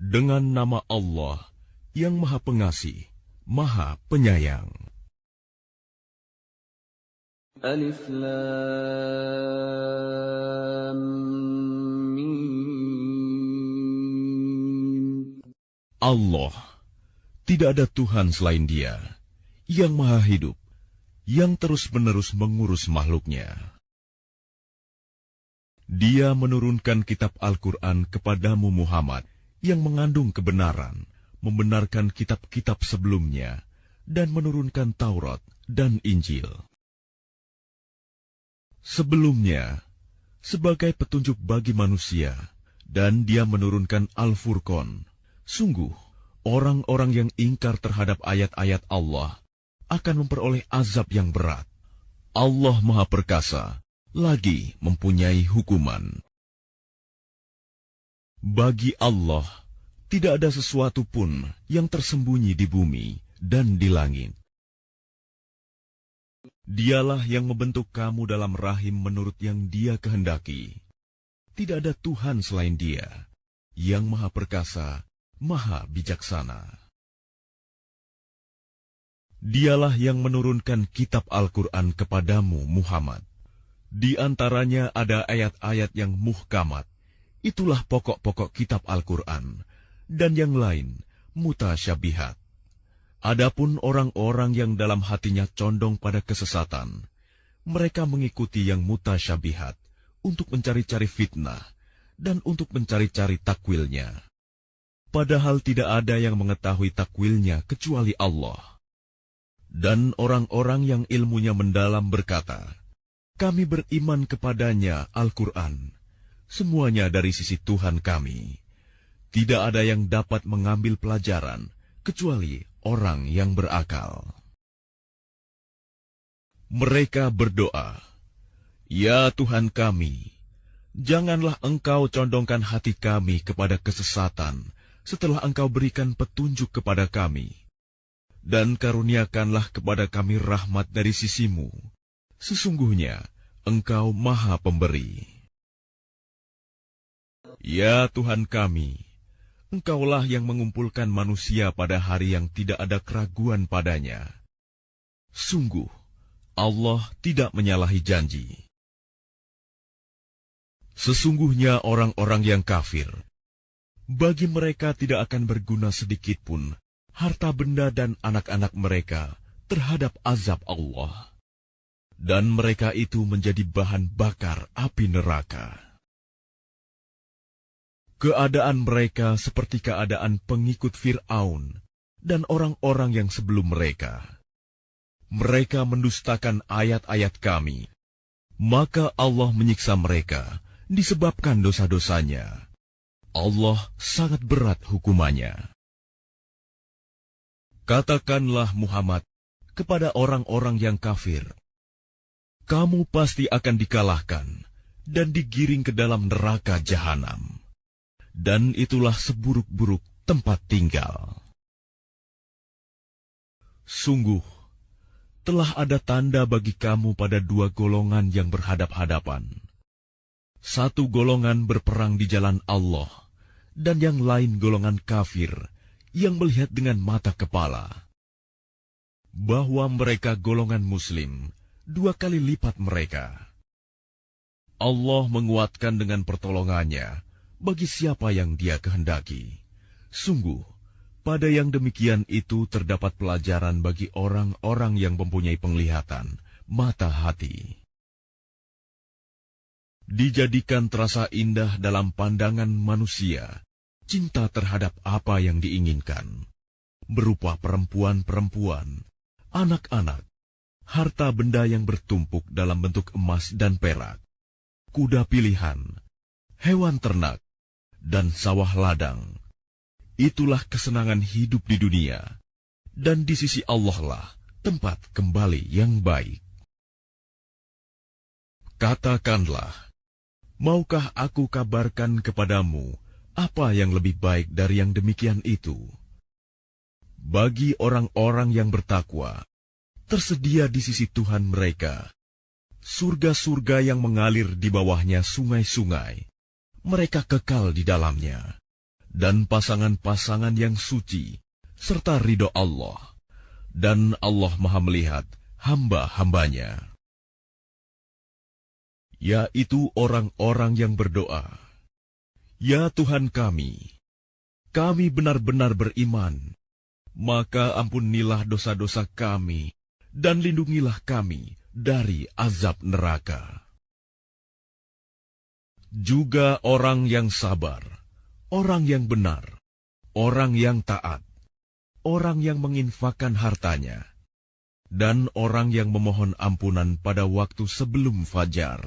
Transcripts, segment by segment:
Dengan nama Allah yang Maha Pengasih, Maha Penyayang. Alif Lam Mim. Allah, tidak ada Tuhan selain Dia, yang Maha Hidup, yang terus-menerus mengurus makhluknya. Dia menurunkan kitab Al-Quran kepadamu Muhammad, yang mengandung kebenaran, membenarkan kitab-kitab sebelumnya, dan menurunkan Taurat dan Injil. Sebelumnya, sebagai petunjuk bagi manusia, dan Dia menurunkan Al-Furqan. Sungguh, orang-orang yang ingkar terhadap ayat-ayat Allah akan memperoleh azab yang berat. Allah Maha Perkasa, lagi mempunyai hukuman. Bagi Allah, tidak ada sesuatu pun yang tersembunyi di bumi dan di langit. Dialah yang membentuk kamu dalam rahim menurut yang Dia kehendaki. Tidak ada Tuhan selain Dia, yang Maha Perkasa, Maha Bijaksana. Dialah yang menurunkan kitab Al-Quran kepadamu, Muhammad. Di antaranya ada ayat-ayat yang muhkamat. Itulah pokok-pokok kitab Al-Quran. Dan yang lain, mutasyabihat. Adapun orang-orang yang dalam hatinya condong pada kesesatan, mereka mengikuti yang mutasyabihat untuk mencari-cari fitnah dan untuk mencari-cari takwilnya. Padahal tidak ada yang mengetahui takwilnya kecuali Allah. Dan orang-orang yang ilmunya mendalam berkata, kami beriman kepadanya Al-Quran, semuanya dari sisi Tuhan kami. Tidak ada yang dapat mengambil pelajaran, kecuali orang yang berakal. Mereka berdoa, ya Tuhan kami, janganlah Engkau condongkan hati kami kepada kesesatan, setelah Engkau berikan petunjuk kepada kami. Dan karuniakanlah kepada kami rahmat dari sisi-Mu. Sesungguhnya Engkau Maha Pemberi. Ya Tuhan kami, Engkaulah yang mengumpulkan manusia pada hari yang tidak ada keraguan padanya. Sungguh, Allah tidak menyalahi janji. Sesungguhnya orang-orang yang kafir, bagi mereka tidak akan berguna sedikitpun harta benda dan anak-anak mereka terhadap azab Allah. Dan mereka itu menjadi bahan bakar api neraka. Keadaan mereka seperti keadaan pengikut Fir'aun dan orang-orang yang sebelum mereka. Mereka mendustakan ayat-ayat kami, maka Allah menyiksa mereka disebabkan dosa-dosanya. Allah sangat berat hukumannya. Katakanlah Muhammad kepada orang-orang yang kafir, kamu pasti akan dikalahkan dan digiring ke dalam neraka jahanam. Dan itulah seburuk-buruk tempat tinggal. Sungguh, telah ada tanda bagi kamu pada dua golongan yang berhadap-hadapan. Satu golongan berperang di jalan Allah, dan yang lain golongan kafir yang melihat dengan mata kepala. Bahwa mereka golongan muslim, 2 kali lipat mereka. Allah menguatkan dengan pertolongannya bagi siapa yang Dia kehendaki. Sungguh, pada yang demikian itu terdapat pelajaran bagi orang-orang yang mempunyai penglihatan, mata hati. Dijadikan terasa indah dalam pandangan manusia, cinta terhadap apa yang diinginkan, berupa perempuan-perempuan, anak-anak, harta benda yang bertumpuk dalam bentuk emas dan perak, kuda pilihan, hewan ternak, dan sawah ladang. Itulah kesenangan hidup di dunia, dan di sisi Allah lah tempat kembali yang baik. Katakanlah, maukah aku kabarkan kepadamu apa yang lebih baik dari yang demikian itu? Bagi orang-orang yang bertakwa, tersedia di sisi Tuhan mereka surga-surga yang mengalir di bawahnya sungai-sungai. Mereka kekal di dalamnya, dan pasangan-pasangan yang suci, serta ridho Allah, dan Allah Maha melihat hamba-hambanya. Yaitu orang-orang yang berdoa, "Ya Tuhan kami benar-benar beriman, maka ampunilah dosa-dosa kami, dan lindungilah kami dari azab neraka." Juga orang yang sabar, orang yang benar, orang yang taat, orang yang menginfakkan hartanya, dan orang yang memohon ampunan pada waktu sebelum fajar.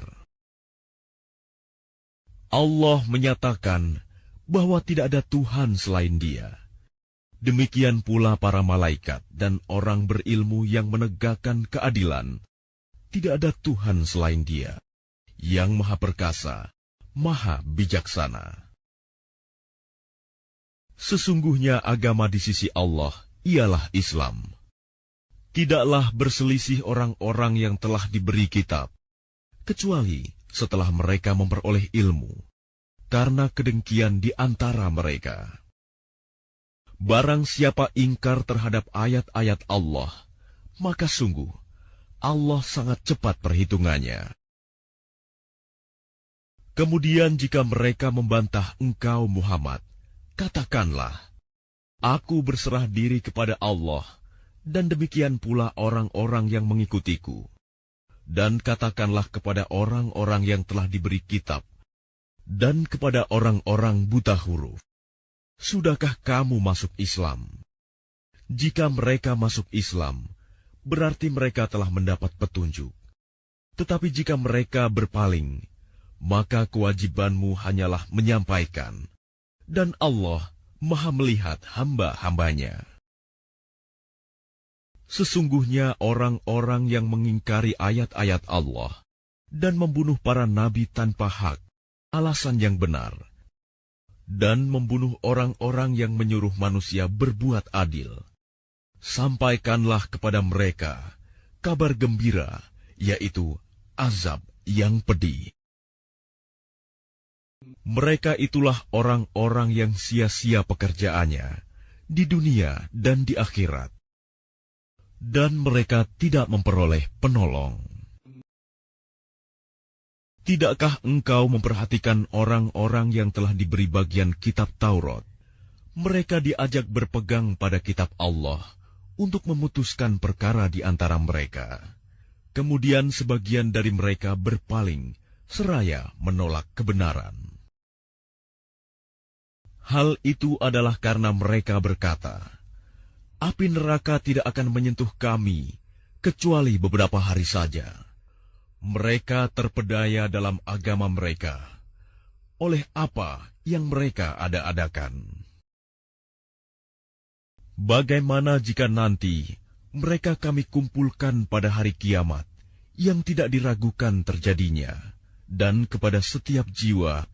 Allah menyatakan bahwa tidak ada Tuhan selain Dia. Demikian pula para malaikat dan orang berilmu yang menegakkan keadilan. Tidak ada Tuhan selain Dia, yang Maha Perkasa, Maha Bijaksana. Sesungguhnya agama di sisi Allah ialah Islam. Tidaklah berselisih orang-orang yang telah diberi kitab, kecuali setelah mereka memperoleh ilmu, karena kedengkian di antara mereka. Barang siapa ingkar terhadap ayat-ayat Allah, maka sungguh Allah sangat cepat perhitungannya. Kemudian jika mereka membantah engkau Muhammad, katakanlah, "Aku berserah diri kepada Allah, dan demikian pula orang-orang yang mengikutiku." Dan katakanlah kepada orang-orang yang telah diberi kitab, dan kepada orang-orang buta huruf, "Sudahkah kamu masuk Islam?" Jika mereka masuk Islam, berarti mereka telah mendapat petunjuk. Tetapi jika mereka berpaling, maka kewajibanmu hanyalah menyampaikan, dan Allah Maha melihat hamba-hambanya. Sesungguhnya orang-orang yang mengingkari ayat-ayat Allah dan membunuh para nabi tanpa hak, alasan yang benar, dan membunuh orang-orang yang menyuruh manusia berbuat adil, sampaikanlah kepada mereka kabar gembira, yaitu azab yang pedih. Mereka itulah orang-orang yang sia-sia pekerjaannya di dunia dan di akhirat, dan mereka tidak memperoleh penolong. Tidakkah engkau memperhatikan orang-orang yang telah diberi bagian kitab Taurat? Mereka diajak berpegang pada kitab Allah untuk memutuskan perkara di antara mereka. Kemudian sebagian dari mereka berpaling, seraya menolak kebenaran. Hal itu adalah karena mereka berkata, "Api neraka tidak akan menyentuh kami, kecuali beberapa hari saja." Mereka terpedaya dalam agama mereka, oleh apa yang mereka ada-adakan. Bagaimana jika nanti mereka kami kumpulkan pada hari kiamat, yang tidak diragukan terjadinya, dan kepada setiap jiwa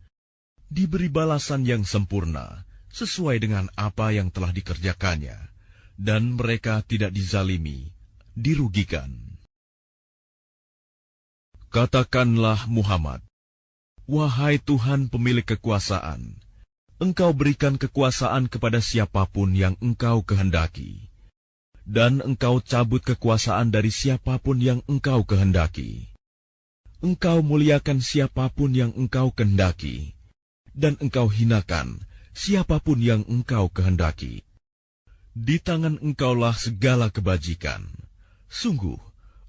diberi balasan yang sempurna, sesuai dengan apa yang telah dikerjakannya, dan mereka tidak dizalimi, dirugikan. Katakanlah Muhammad, "Wahai Tuhan pemilik kekuasaan, Engkau berikan kekuasaan kepada siapapun yang Engkau kehendaki, dan Engkau cabut kekuasaan dari siapapun yang Engkau kehendaki. Engkau muliakan siapapun yang Engkau kehendaki, dan Engkau hinakan siapapun yang Engkau kehendaki. Di tangan Engkaulah segala kebajikan. Sungguh,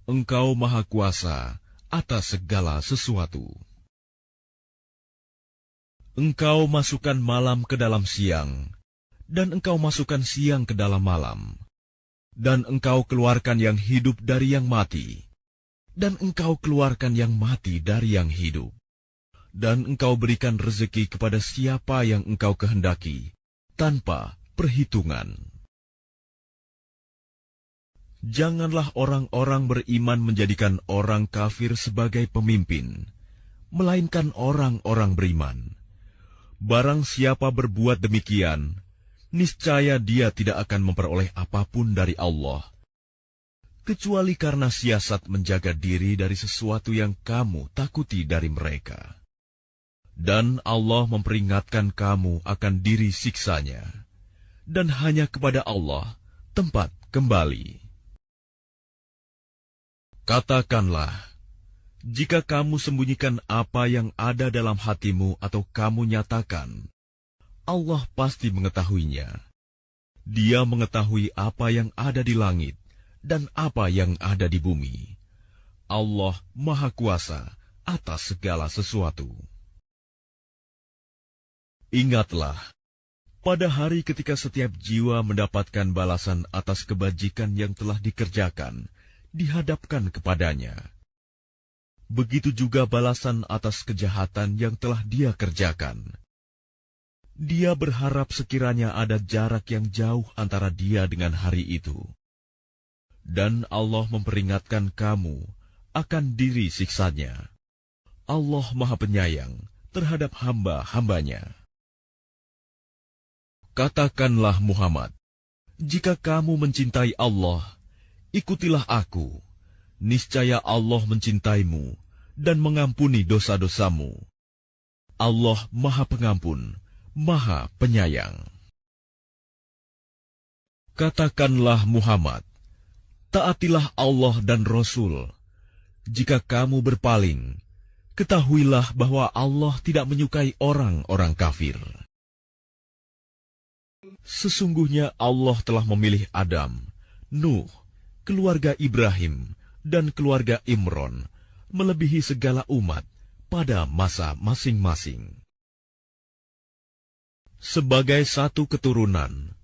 Engkau Maha Kuasa atas segala sesuatu." Engkau masukkan malam ke dalam siang, dan Engkau masukkan siang ke dalam malam, dan Engkau keluarkan yang hidup dari yang mati, dan Engkau keluarkan yang mati dari yang hidup, dan Engkau berikan rezeki kepada siapa yang Engkau kehendaki, tanpa perhitungan. Janganlah orang-orang beriman menjadikan orang kafir sebagai pemimpin, melainkan orang-orang beriman. Barang siapa berbuat demikian, niscaya dia tidak akan memperoleh apapun dari Allah, kecuali karena siasat menjaga diri dari sesuatu yang kamu takuti dari mereka. Dan Allah memperingatkan kamu akan diri siksanya, dan hanya kepada Allah tempat kembali. Katakanlah, jika kamu sembunyikan apa yang ada dalam hatimu atau kamu nyatakan, Allah pasti mengetahuinya. Dia mengetahui apa yang ada di langit dan apa yang ada di bumi. Allah Maha Kuasa atas segala sesuatu. Ingatlah, pada hari ketika setiap jiwa mendapatkan balasan atas kebajikan yang telah dikerjakan, dihadapkan kepadanya. Begitu juga balasan atas kejahatan yang telah dia kerjakan. Dia berharap sekiranya ada jarak yang jauh antara dia dengan hari itu. Dan Allah memperingatkan kamu akan diri siksanya. Allah Maha Penyayang terhadap hamba-hambanya. Katakanlah Muhammad, jika kamu mencintai Allah, ikutilah aku. Niscaya Allah mencintaimu dan mengampuni dosa-dosamu. Allah Maha Pengampun, Maha Penyayang. Katakanlah Muhammad, taatilah Allah dan Rasul. Jika kamu berpaling, ketahuilah bahwa Allah tidak menyukai orang-orang kafir. Sesungguhnya Allah telah memilih Adam, Nuh, keluarga Ibrahim, dan keluarga Imron, melebihi segala umat pada masa masing-masing. Sebagai satu keturunan,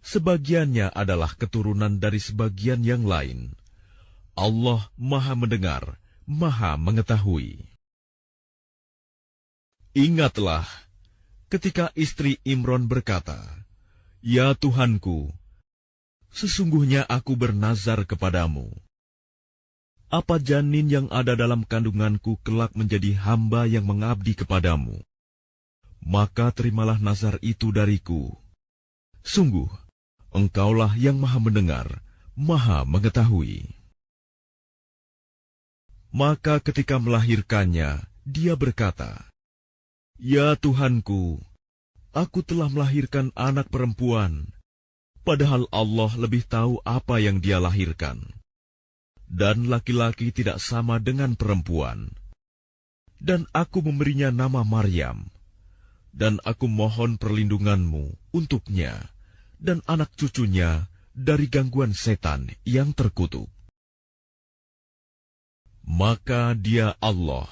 sebagiannya adalah keturunan dari sebagian yang lain. Allah Maha Mendengar, Maha Mengetahui. Ingatlah, ketika istri Imron berkata, "Ya Tuhanku, sesungguhnya aku bernazar kepadamu. Apa janin yang ada dalam kandunganku kelak menjadi hamba yang mengabdi kepadamu? Maka terimalah nazar itu dariku. Sungguh, Engkaulah yang Maha Mendengar, Maha Mengetahui." Maka ketika melahirkannya, dia berkata, "Ya Tuhanku, aku telah melahirkan anak perempuan, padahal Allah lebih tahu apa yang dia lahirkan. Dan laki-laki tidak sama dengan perempuan. Dan aku memberinya nama Maryam. Dan aku mohon perlindunganmu untuknya dan anak cucunya dari gangguan setan yang terkutuk." Maka dia Allah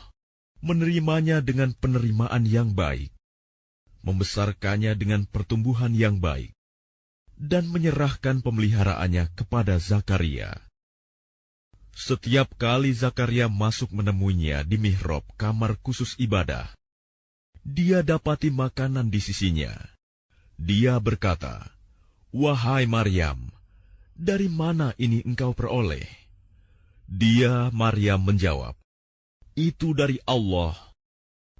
menerimanya dengan penerimaan yang baik, membesarkannya dengan pertumbuhan yang baik, dan menyerahkan pemeliharaannya kepada Zakaria. Setiap kali Zakaria masuk menemuinya di mihrab kamar khusus ibadah, dia dapati makanan di sisinya. Dia berkata, "Wahai Maryam, dari mana ini engkau peroleh?" Dia, Maryam, menjawab, "Itu dari Allah.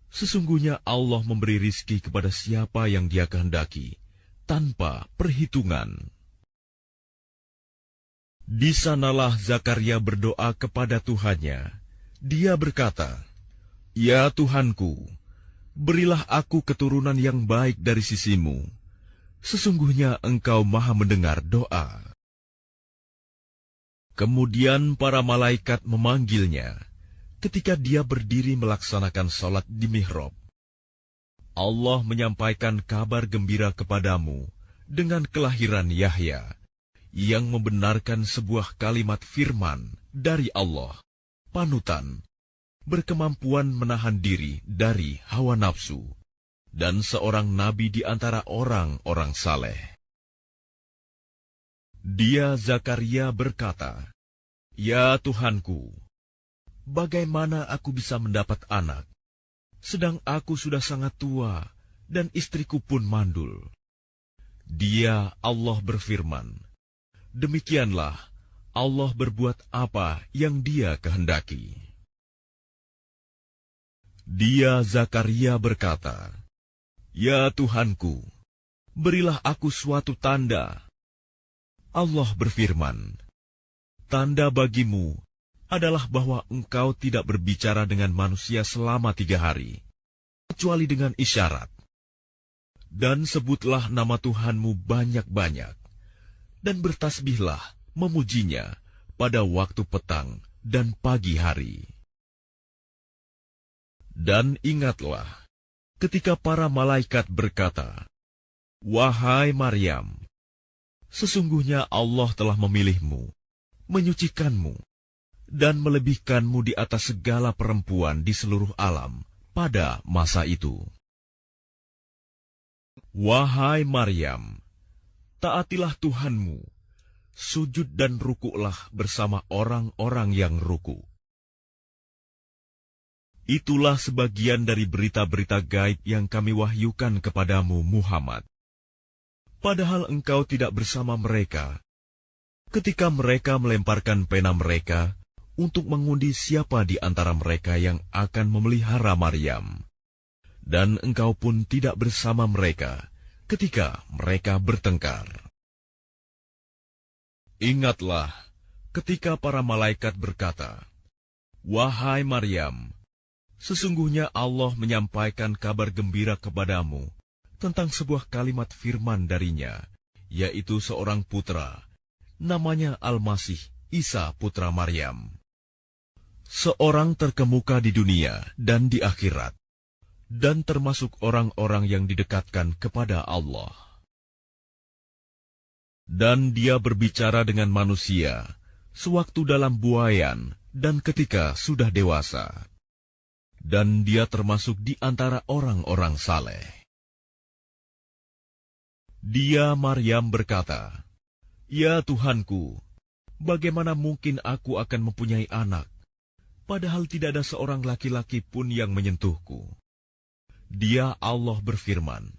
Sesungguhnya Allah memberi rizki kepada siapa yang Dia kehendaki, tanpa perhitungan." Di sanalah Zakaria berdoa kepada Tuhannya. Dia berkata, "Ya Tuhanku, berilah aku keturunan yang baik dari sisimu. Sesungguhnya Engkau Maha Mendengar doa." Kemudian para malaikat memanggilnya ketika dia berdiri melaksanakan sholat di mihrab. Allah menyampaikan kabar gembira kepadamu dengan kelahiran Yahya, yang membenarkan sebuah kalimat firman dari Allah, panutan, berkemampuan menahan diri dari hawa nafsu, dan seorang nabi di antara orang-orang saleh. Dia, Zakaria, berkata, "Ya Tuhanku, bagaimana aku bisa mendapat anak, sedang aku sudah sangat tua dan istriku pun mandul?" Dia, Allah, berfirman, "Demikianlah Allah berbuat apa yang Dia kehendaki." Dia, Zakaria, berkata, "Ya Tuhanku, berilah aku suatu tanda." Allah berfirman, "Tanda bagimu adalah bahwa engkau tidak berbicara dengan manusia selama 3 hari. kecuali dengan isyarat. Dan sebutlah nama Tuhanmu banyak-banyak, dan bertasbihlah memujinya pada waktu petang dan pagi hari. Dan ingatlah, ketika para malaikat berkata, "Wahai Maryam, sesungguhnya Allah telah memilihmu, menyucikanmu, dan melebihkanmu di atas segala perempuan di seluruh alam pada masa itu. Wahai Maryam, taatilah Tuhanmu, sujud dan rukuklah bersama orang-orang yang ruku." Itulah sebagian dari berita-berita gaib yang kami wahyukan kepadamu, Muhammad. Padahal engkau tidak bersama mereka, ketika mereka melemparkan pena mereka untuk mengundi siapa di antara mereka yang akan memelihara Maryam. Dan engkau pun tidak bersama mereka ketika mereka bertengkar. Ingatlah ketika para malaikat berkata, "Wahai Maryam, sesungguhnya Allah menyampaikan kabar gembira kepadamu tentang sebuah kalimat firman darinya, yaitu seorang putra, namanya Al-Masih Isa putra Maryam. Seorang terkemuka di dunia dan di akhirat, dan termasuk orang-orang yang didekatkan kepada Allah. Dan dia berbicara dengan manusia sewaktu dalam buayan dan ketika sudah dewasa. Dan dia termasuk di antara orang-orang saleh." Dia Maryam berkata, "Ya Tuhanku, bagaimana mungkin aku akan mempunyai anak, padahal tidak ada seorang laki-laki pun yang menyentuhku?" Dia Allah berfirman,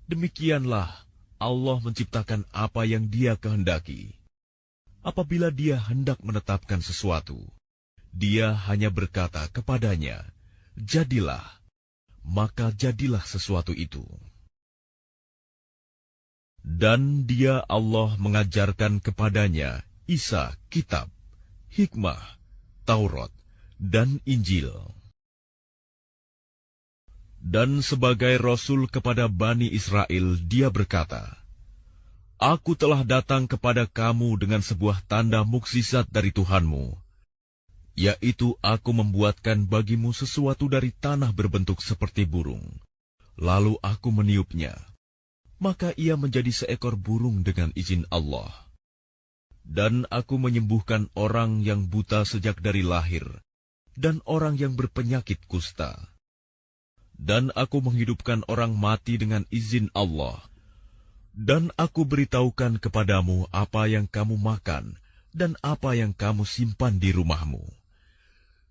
"Demikianlah Allah menciptakan apa yang Dia kehendaki. Apabila Dia hendak menetapkan sesuatu, Dia hanya berkata kepadanya, 'Jadilah,' maka jadilah sesuatu itu." Dan Dia Allah mengajarkan kepadanya Isa kitab, hikmah, Taurat, dan Injil. Dan sebagai Rasul kepada Bani Israel, dia berkata, "Aku telah datang kepada kamu dengan sebuah tanda mukjizat dari Tuhanmu, yaitu aku membuatkan bagimu sesuatu dari tanah berbentuk seperti burung. Lalu aku meniupnya, maka ia menjadi seekor burung dengan izin Allah. Dan aku menyembuhkan orang yang buta sejak dari lahir, dan orang yang berpenyakit kusta. Dan aku menghidupkan orang mati dengan izin Allah. Dan aku beritahukan kepadamu apa yang kamu makan dan apa yang kamu simpan di rumahmu.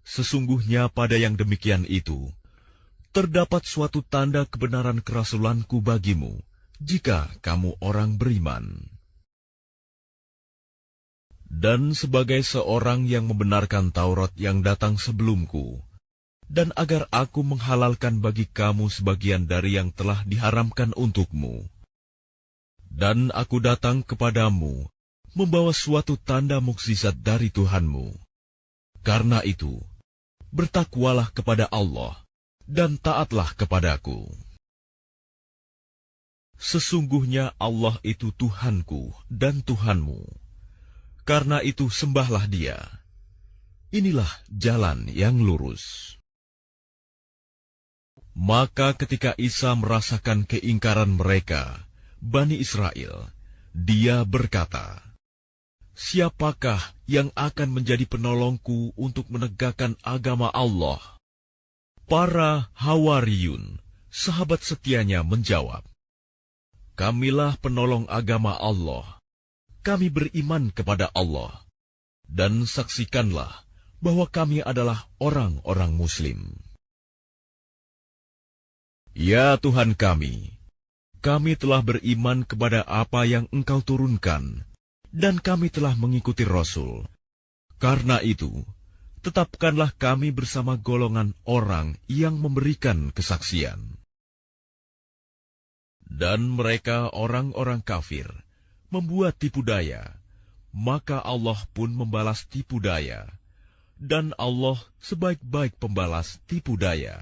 Sesungguhnya pada yang demikian itu, terdapat suatu tanda kebenaran kerasulanku bagimu, jika kamu orang beriman." Dan sebagai seorang yang membenarkan Taurat yang datang sebelumku, dan agar aku menghalalkan bagi kamu sebagian dari yang telah diharamkan untukmu. Dan aku datang kepadamu, membawa suatu tanda mukjizat dari Tuhanmu. Karena itu, bertakwalah kepada Allah, dan taatlah kepadaku. Sesungguhnya Allah itu Tuhanku dan Tuhanmu. Karena itu sembahlah Dia. Inilah jalan yang lurus. Maka ketika Isa merasakan keingkaran mereka, Bani Israel, dia berkata, "Siapakah yang akan menjadi penolongku untuk menegakkan agama Allah?" Para Hawariyun, sahabat setianya, menjawab, "Kamilah penolong agama Allah. Kami beriman kepada Allah, dan saksikanlah bahwa kami adalah orang-orang Muslim." Ya Tuhan kami telah beriman kepada apa yang Engkau turunkan, dan kami telah mengikuti Rasul. Karena itu, tetapkanlah kami bersama golongan orang yang memberikan kesaksian. Dan mereka orang-orang kafir membuat tipu daya, maka Allah pun membalas tipu daya, dan Allah sebaik-baik pembalas tipu daya.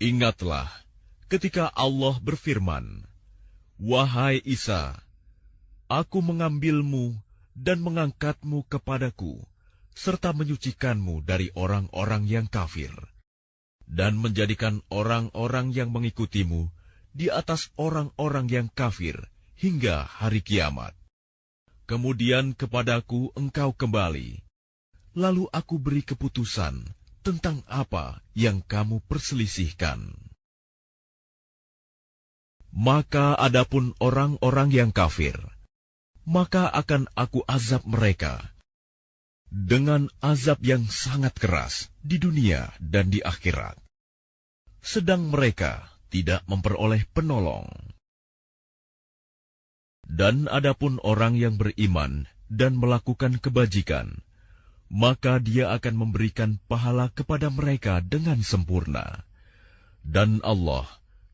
Ingatlah ketika Allah berfirman, "Wahai Isa, Aku mengambilmu dan mengangkatmu kepadaku, serta menyucikanmu dari orang-orang yang kafir, dan menjadikan orang-orang yang mengikutimu di atas orang-orang yang kafir hingga hari kiamat. Kemudian kepadaku engkau kembali, lalu aku beri keputusan tentang apa yang kamu perselisihkan." Maka adapun orang-orang yang kafir, maka akan aku azab mereka dengan azab yang sangat keras di dunia dan di akhirat, sedang mereka tidak memperoleh penolong. Dan adapun orang yang beriman dan melakukan kebajikan, maka dia akan memberikan pahala kepada mereka dengan sempurna, dan Allah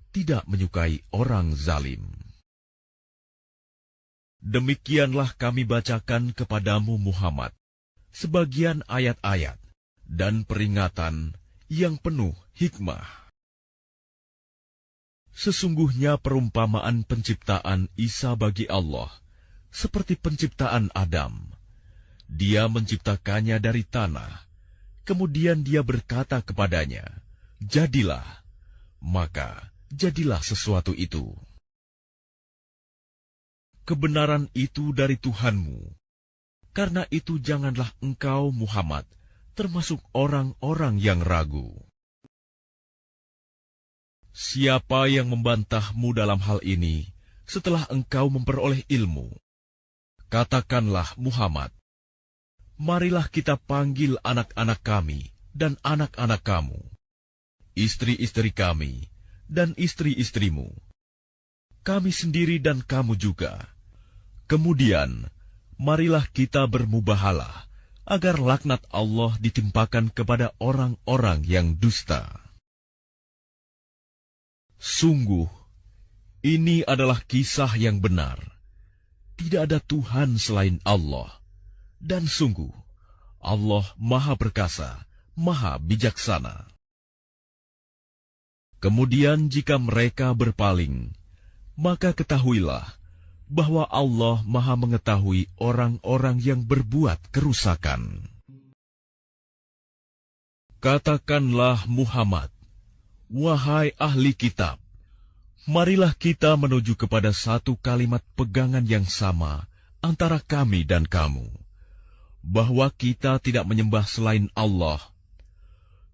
tidak menyukai orang zalim. Demikianlah kami bacakan kepadamu Muhammad sebagian ayat-ayat dan peringatan yang penuh hikmah. Sesungguhnya perumpamaan penciptaan Isa bagi Allah seperti penciptaan Adam. Dia menciptakannya dari tanah, kemudian dia berkata kepadanya, "Jadilah," maka jadilah sesuatu itu. Kebenaran itu dari Tuhanmu. Karena itu janganlah engkau, Muhammad, termasuk orang-orang yang ragu. Siapa yang membantahmu dalam hal ini setelah engkau memperoleh ilmu? Katakanlah, Muhammad, marilah kita panggil anak-anak kami dan anak-anak kamu, istri-istri kami dan istri-istrimu, kami sendiri dan kamu juga. Kemudian, marilah kita bermubahalah, agar laknat Allah ditimpakan kepada orang-orang yang dusta. Sungguh, ini adalah kisah yang benar. Tidak ada Tuhan selain Allah. Dan sungguh, Allah Maha Perkasa, Maha Bijaksana. Kemudian jika mereka berpaling, maka ketahuilah bahwa Allah Maha mengetahui orang-orang yang berbuat kerusakan. Katakanlah Muhammad, wahai ahli kitab, marilah kita menuju kepada satu kalimat pegangan yang sama antara kami dan kamu, bahwa kita tidak menyembah selain Allah,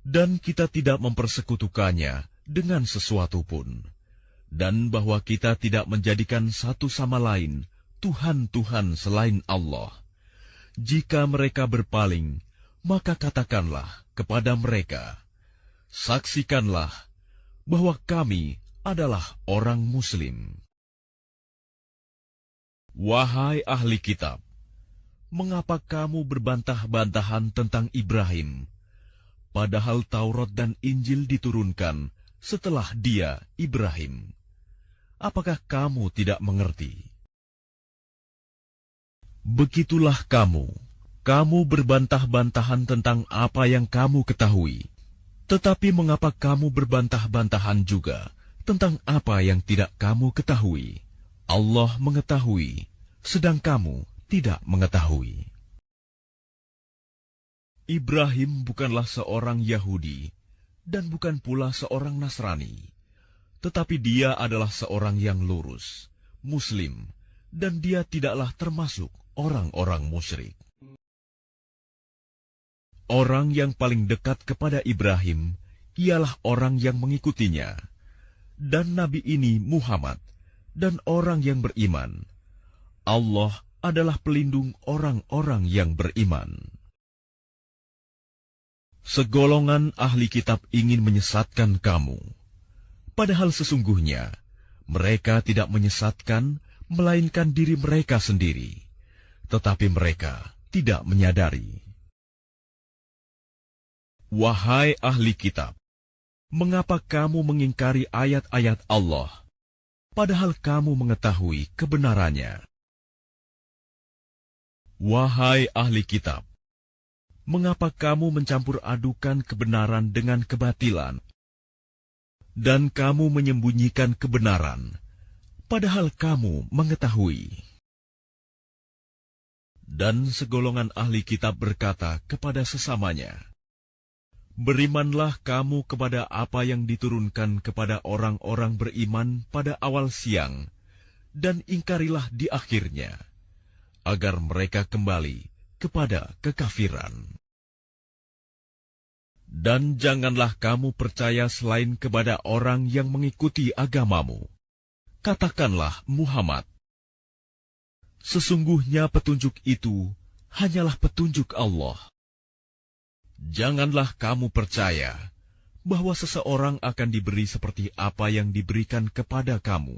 dan kita tidak mempersekutukannya dengan sesuatu pun, dan bahwa kita tidak menjadikan satu sama lain Tuhan-Tuhan selain Allah. Jika mereka berpaling, maka katakanlah kepada mereka, saksikanlah bahwa kami adalah orang Muslim. Wahai ahli kitab, mengapa kamu berbantah-bantahan tentang Ibrahim, padahal Taurat dan Injil diturunkan setelah dia, Ibrahim? Apakah kamu tidak mengerti? Begitulah kamu berbantah-bantahan tentang apa yang kamu ketahui. Tetapi mengapa kamu berbantah-bantahan juga tentang apa yang tidak kamu ketahui? Allah mengetahui, sedang kamu tidak mengetahui. Ibrahim bukanlah seorang Yahudi dan bukan pula seorang Nasrani, tetapi dia adalah seorang yang lurus, Muslim, dan dia tidaklah termasuk orang-orang musyrik. Orang yang paling dekat kepada Ibrahim ialah orang yang mengikutinya, dan Nabi ini Muhammad, dan orang yang beriman. Allah adalah pelindung orang-orang yang beriman. Segolongan ahli kitab ingin menyesatkan kamu, padahal sesungguhnya mereka tidak menyesatkan, melainkan diri mereka sendiri, tetapi mereka tidak menyadari. Wahai ahli kitab, mengapa kamu mengingkari ayat-ayat Allah, padahal kamu mengetahui kebenarannya? Wahai ahli kitab, mengapa kamu mencampur adukan kebenaran dengan kebatilan? dan kamu menyembunyikan kebenaran, padahal kamu mengetahui. Dan segolongan ahli kitab berkata kepada sesamanya, "Berimanlah kamu kepada apa yang diturunkan kepada orang-orang beriman pada awal siang, dan ingkarilah di akhirnya, agar mereka kembali kepada kekafiran. Dan janganlah kamu percaya selain kepada orang yang mengikuti agamamu. Katakanlah, Muhammad, sesungguhnya petunjuk itu hanyalah petunjuk Allah. Janganlah kamu percaya bahwa seseorang akan diberi seperti apa yang diberikan kepada kamu,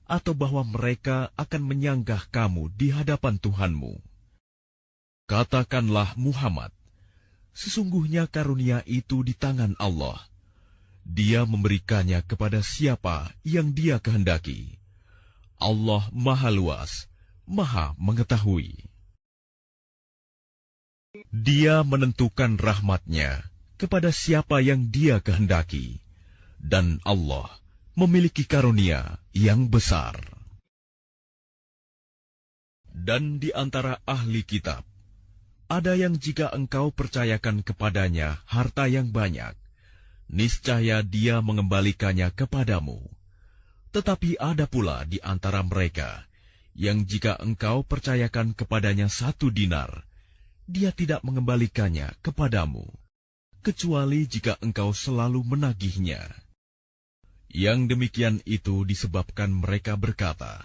atau bahwa mereka akan menyanggah kamu di hadapan Tuhanmu. Katakanlah, Muhammad, sesungguhnya karunia itu di tangan Allah. Dia memberikannya kepada siapa yang Dia kehendaki. Allah Maha Luas, Maha Mengetahui. Dia menentukan rahmat-Nya kepada siapa yang Dia kehendaki, dan Allah memiliki karunia yang besar." Dan di antara ahli kitab, ada yang jika engkau percayakan kepadanya harta yang banyak, niscaya dia mengembalikannya kepadamu. Tetapi ada pula di antara mereka yang jika engkau percayakan kepadanya 1 dinar, dia tidak mengembalikannya kepadamu, kecuali jika engkau selalu menagihnya. Yang demikian itu disebabkan mereka berkata,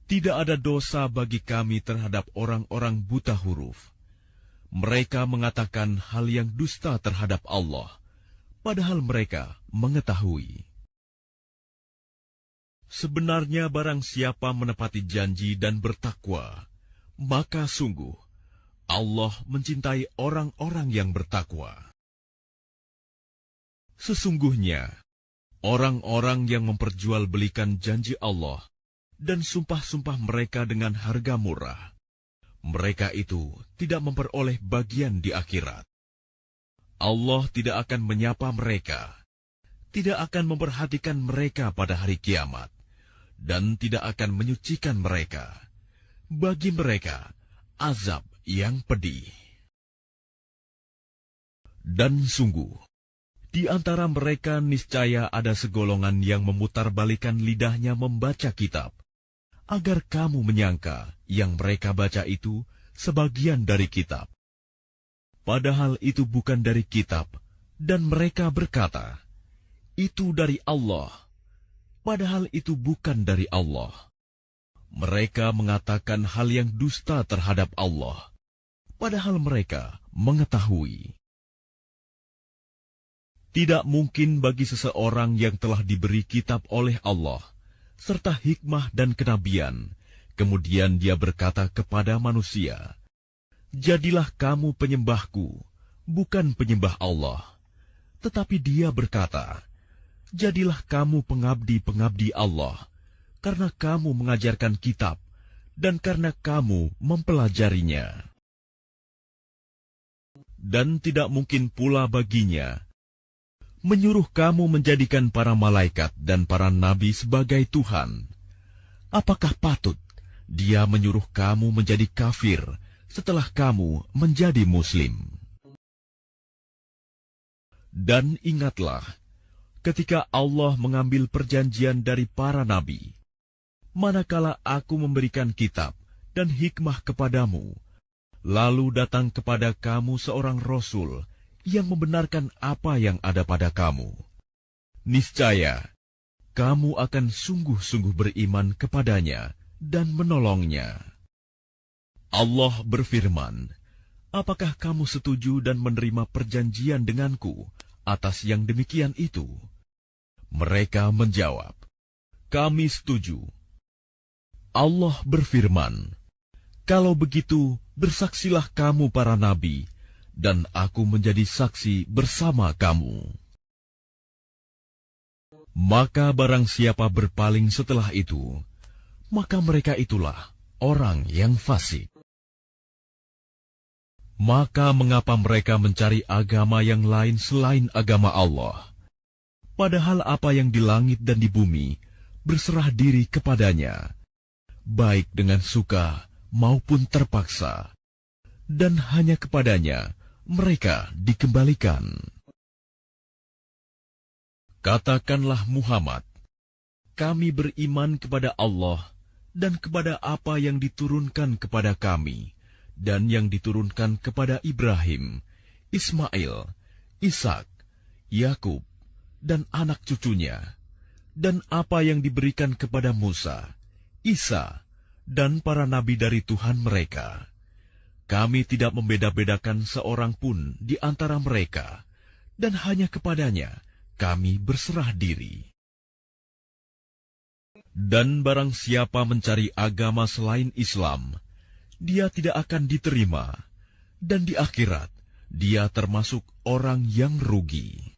"Tidak ada dosa bagi kami terhadap orang-orang buta huruf." Mereka mengatakan hal yang dusta terhadap Allah, padahal mereka mengetahui. Sebenarnya barang siapa menepati janji dan bertakwa, maka sungguh Allah mencintai orang-orang yang bertakwa. Sesungguhnya orang-orang yang memperjualbelikan janji Allah dan sumpah-sumpah mereka dengan harga murah, mereka itu tidak memperoleh bagian di akhirat. Allah tidak akan menyapa mereka, tidak akan memperhatikan mereka pada hari kiamat, dan tidak akan menyucikan mereka. Bagi mereka azab yang pedih. Dan sungguh, di antara mereka niscaya ada segolongan yang memutarbalikkan lidahnya membaca kitab, agar kamu menyangka yang mereka baca itu sebagian dari kitab. Padahal itu bukan dari kitab, dan mereka berkata, "Itu dari Allah." Padahal itu bukan dari Allah. Mereka mengatakan hal yang dusta terhadap Allah, padahal mereka mengetahui. Tidak mungkin bagi seseorang yang telah diberi kitab oleh Allah, serta hikmah dan kenabian, kemudian dia berkata kepada manusia, "Jadilah kamu penyembahku, bukan penyembah Allah." Tetapi dia berkata, "Jadilah kamu pengabdi-pengabdi Allah, karena kamu mengajarkan kitab, dan karena kamu mempelajarinya." Dan tidak mungkin pula baginya menyuruh kamu menjadikan para malaikat dan para nabi sebagai Tuhan. Apakah patut dia menyuruh kamu menjadi kafir setelah kamu menjadi Muslim? Dan ingatlah, ketika Allah mengambil perjanjian dari para nabi, manakala aku memberikan kitab dan hikmah kepadamu, lalu datang kepada kamu seorang Rasul yang membenarkan apa yang ada pada kamu, niscaya kamu akan sungguh-sungguh beriman kepadanya dan menolongnya. Allah berfirman, "Apakah kamu setuju dan menerima perjanjian denganku atas yang demikian itu?" Mereka menjawab, "Kami setuju." Allah berfirman, "Kalau begitu, bersaksilah kamu para nabi, dan aku menjadi saksi bersama kamu." Maka barang siapa berpaling setelah itu, maka mereka itulah orang yang fasik. Maka mengapa mereka mencari agama yang lain selain agama Allah? padahal apa yang di langit dan di bumi berserah diri kepadanya, baik dengan suka maupun terpaksa, dan hanya kepadanya mereka dikembalikan. Katakanlah Muhammad, kami beriman kepada Allah dan kepada apa yang diturunkan kepada kami dan yang diturunkan kepada Ibrahim, Ismail, Ishak, Yakub, dan anak cucunya, dan apa yang diberikan kepada Musa, Isa, dan para nabi dari Tuhan mereka. Kami tidak membeda-bedakan seorang pun di antara mereka, dan hanya kepadanya kami berserah diri. Dan barang siapa mencari agama selain Islam, dia tidak akan diterima, dan di akhirat dia termasuk orang yang rugi.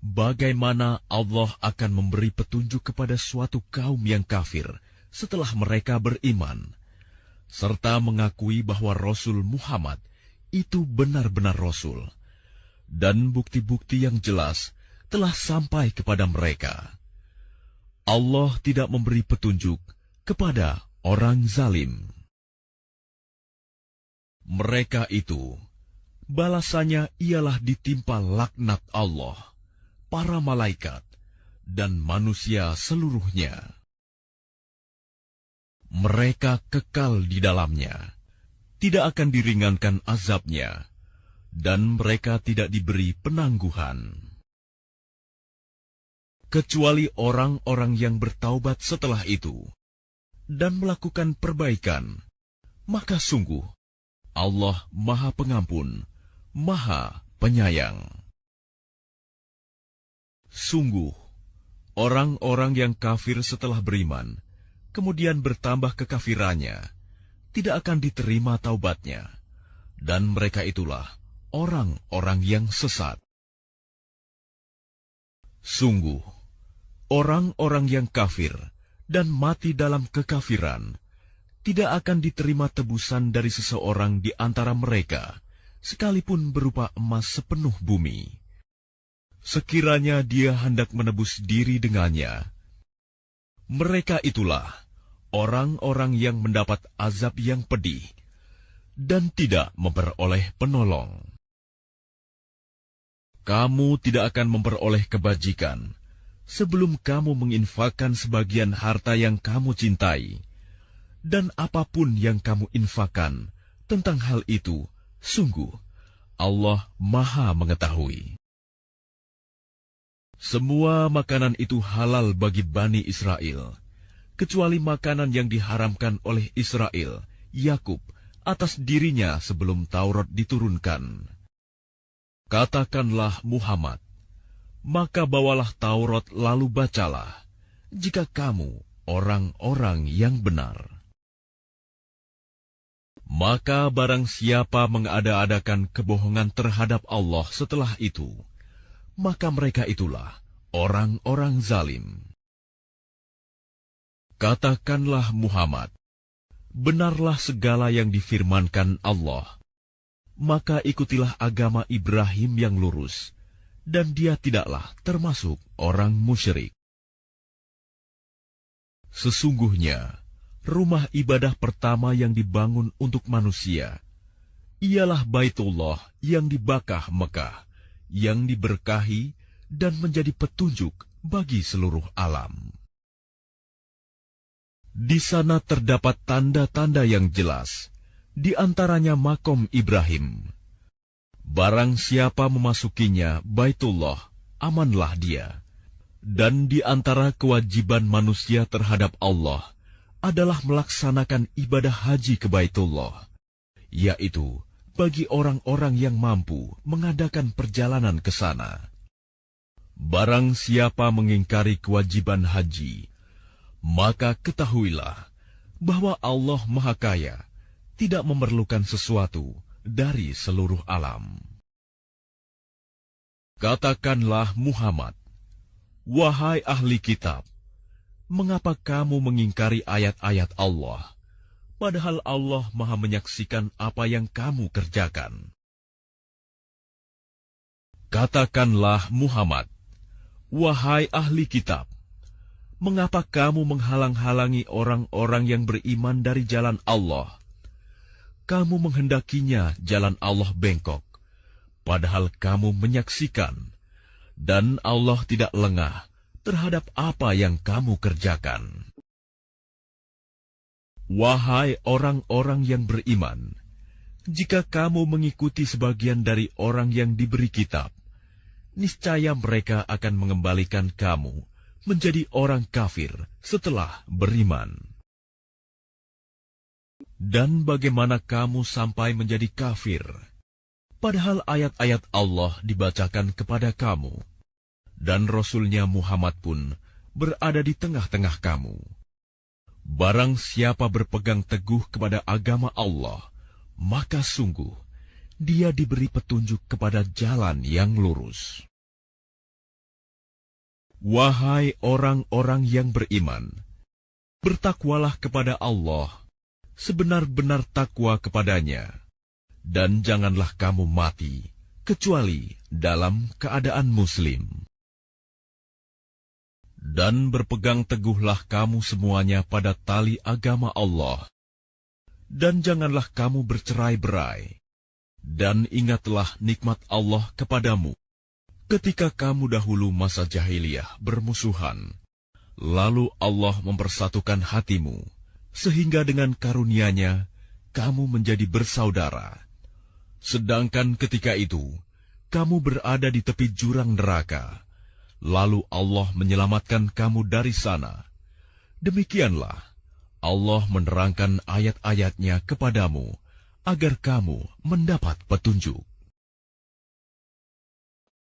Bagaimana Allah akan memberi petunjuk kepada suatu kaum yang kafir setelah mereka beriman, serta mengakui bahwa Rasul Muhammad itu benar-benar Rasul, dan bukti-bukti yang jelas telah sampai kepada mereka. Allah tidak memberi petunjuk kepada orang zalim. Mereka itu, balasannya ialah ditimpa laknat Allah, para malaikat, dan manusia seluruhnya. Mereka kekal di dalamnya, tidak akan diringankan azabnya, dan mereka tidak diberi penangguhan. Kecuali orang-orang yang bertaubat setelah itu, dan melakukan perbaikan, maka sungguh Allah Maha Pengampun, Maha Penyayang. Sungguh, orang-orang yang kafir setelah beriman, kemudian bertambah kekafirannya, tidak akan diterima taubatnya, dan mereka itulah orang-orang yang sesat. Sungguh, orang-orang yang kafir dan mati dalam kekafiran tidak akan diterima tebusan dari seseorang di antara mereka, sekalipun berupa emas sepenuh bumi. Sekiranya dia hendak menebus diri dengannya, mereka itulah orang-orang yang mendapat azab yang pedih dan tidak memperoleh penolong. Kamu tidak akan memperoleh kebajikan sebelum kamu menginfakkan sebagian harta yang kamu cintai, dan apapun yang kamu infakkan tentang hal itu, sungguh Allah Maha Mengetahui. Semua makanan itu halal bagi Bani Israel, kecuali makanan yang diharamkan oleh Israel, Yakub, atas dirinya sebelum Taurat diturunkan. Katakanlah Muhammad, maka bawalah Taurat lalu bacalah, jika kamu orang-orang yang benar. Maka barang siapa mengada-adakan kebohongan terhadap Allah setelah itu, maka mereka itulah orang-orang zalim. Katakanlah Muhammad, benarlah segala yang difirmankan Allah, maka ikutilah agama Ibrahim yang lurus, dan dia tidaklah termasuk orang musyrik. Sesungguhnya, rumah ibadah pertama yang dibangun untuk manusia ialah Baitullah yang di Bakkah-Mekah, yang diberkahi dan menjadi petunjuk bagi seluruh alam. Di sana terdapat tanda-tanda yang jelas, di antaranya makom Ibrahim. Barang siapa memasukinya Baitullah, amanlah dia. Dan di antara kewajiban manusia terhadap Allah adalah melaksanakan ibadah haji ke Baitullah, yaitu bagi orang-orang yang mampu mengadakan perjalanan ke sana. Barang siapa mengingkari kewajiban haji, maka ketahuilah bahwa Allah Maha Kaya, tidak memerlukan sesuatu dari seluruh alam. Katakanlah Muhammad, wahai ahli kitab, mengapa kamu mengingkari ayat-ayat Allah, padahal Allah Maha menyaksikan apa yang kamu kerjakan? Katakanlah Muhammad, wahai ahli kitab, mengapa kamu menghalang-halangi orang-orang yang beriman dari jalan Allah? Kamu menghendakinya jalan Allah bengkok, padahal kamu menyaksikan, dan Allah tidak lengah terhadap apa yang kamu kerjakan. Wahai orang-orang yang beriman, jika kamu mengikuti sebagian dari orang yang diberi kitab, niscaya mereka akan mengembalikan kamu menjadi orang kafir setelah beriman. Dan bagaimana kamu sampai menjadi kafir, padahal ayat-ayat Allah dibacakan kepada kamu, dan Rasul-Nya Muhammad pun berada di tengah-tengah kamu. Barang siapa berpegang teguh kepada agama Allah, maka sungguh dia diberi petunjuk kepada jalan yang lurus. Wahai orang-orang yang beriman, bertakwalah kepada Allah sebenar-benar takwa kepadanya, dan janganlah kamu mati kecuali dalam keadaan muslim. Dan berpegang teguhlah kamu semuanya pada tali agama Allah, dan janganlah kamu bercerai-berai, dan ingatlah nikmat Allah kepadamu ketika kamu dahulu masa jahiliyah bermusuhan, lalu Allah mempersatukan hatimu, sehingga dengan karunia-Nya kamu menjadi bersaudara. Sedangkan ketika itu kamu berada di tepi jurang neraka, lalu Allah menyelamatkan kamu dari sana. Demikianlah Allah menerangkan ayat-ayat-Nya kepadamu agar kamu mendapat petunjuk.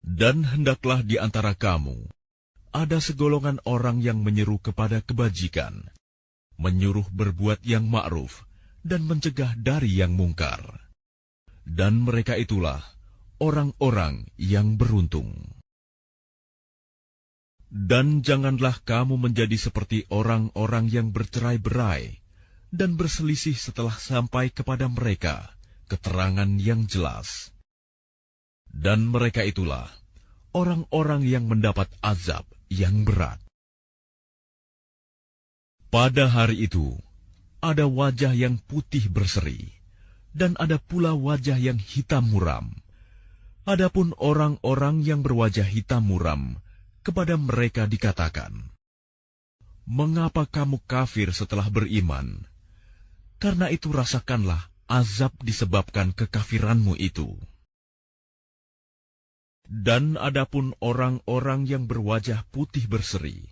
Dan hendaklah di antara kamu ada segolongan orang yang menyeru kepada kebajikan, menyuruh berbuat yang ma'ruf, dan mencegah dari yang mungkar. Dan mereka itulah orang-orang yang beruntung. Dan janganlah kamu menjadi seperti orang-orang yang bercerai-berai dan berselisih setelah sampai kepada mereka keterangan yang jelas. Dan mereka itulah orang-orang yang mendapat azab yang berat. Pada hari itu, ada wajah yang putih berseri, dan ada pula wajah yang hitam muram. Adapun orang-orang yang berwajah hitam muram, kepada mereka dikatakan, "Mengapa kamu kafir setelah beriman? Karena itu rasakanlah azab disebabkan kekafiranmu itu." Dan adapun orang-orang yang berwajah putih berseri,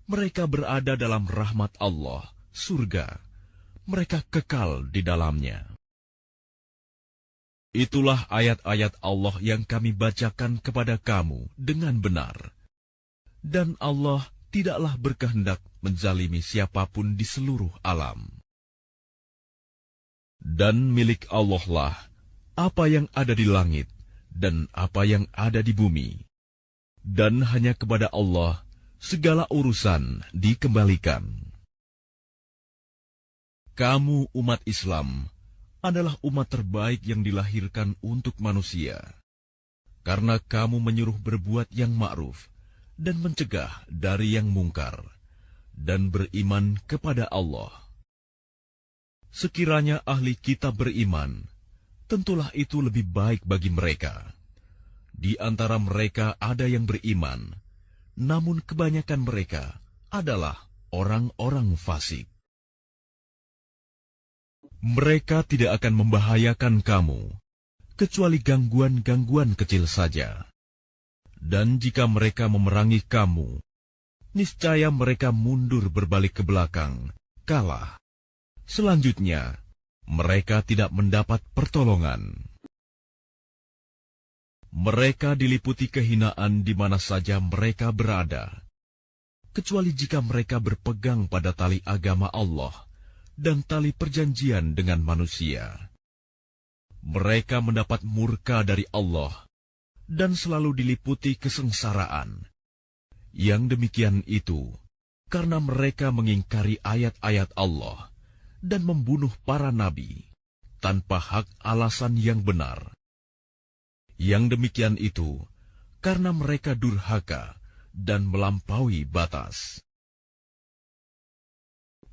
mereka berada dalam rahmat Allah, surga. Mereka kekal di dalamnya. Itulah ayat-ayat Allah yang kami bacakan kepada kamu dengan benar. Dan Allah tidaklah berkehendak menzalimi siapapun di seluruh alam. Dan milik Allah lah apa yang ada di langit dan apa yang ada di bumi. Dan hanya kepada Allah segala urusan dikembalikan. Kamu umat Islam adalah umat terbaik yang dilahirkan untuk manusia, karena kamu menyuruh berbuat yang ma'ruf dan mencegah dari yang mungkar, dan beriman kepada Allah. Sekiranya ahli kitab beriman, tentulah itu lebih baik bagi mereka. Di antara mereka ada yang beriman, namun kebanyakan mereka adalah orang-orang fasik. Mereka tidak akan membahayakan kamu, kecuali gangguan-gangguan kecil saja. Dan jika mereka memerangi kamu, niscaya mereka mundur berbalik ke belakang, kalah. Selanjutnya, mereka tidak mendapat pertolongan. Mereka diliputi kehinaan di mana saja mereka berada, kecuali jika mereka berpegang pada tali agama Allah dan tali perjanjian dengan manusia. Mereka mendapat murka dari Allah dan selalu diliputi kesengsaraan. Yang demikian itu karena mereka mengingkari ayat-ayat Allah dan membunuh para nabi tanpa hak alasan yang benar. Yang demikian itu karena mereka durhaka dan melampaui batas.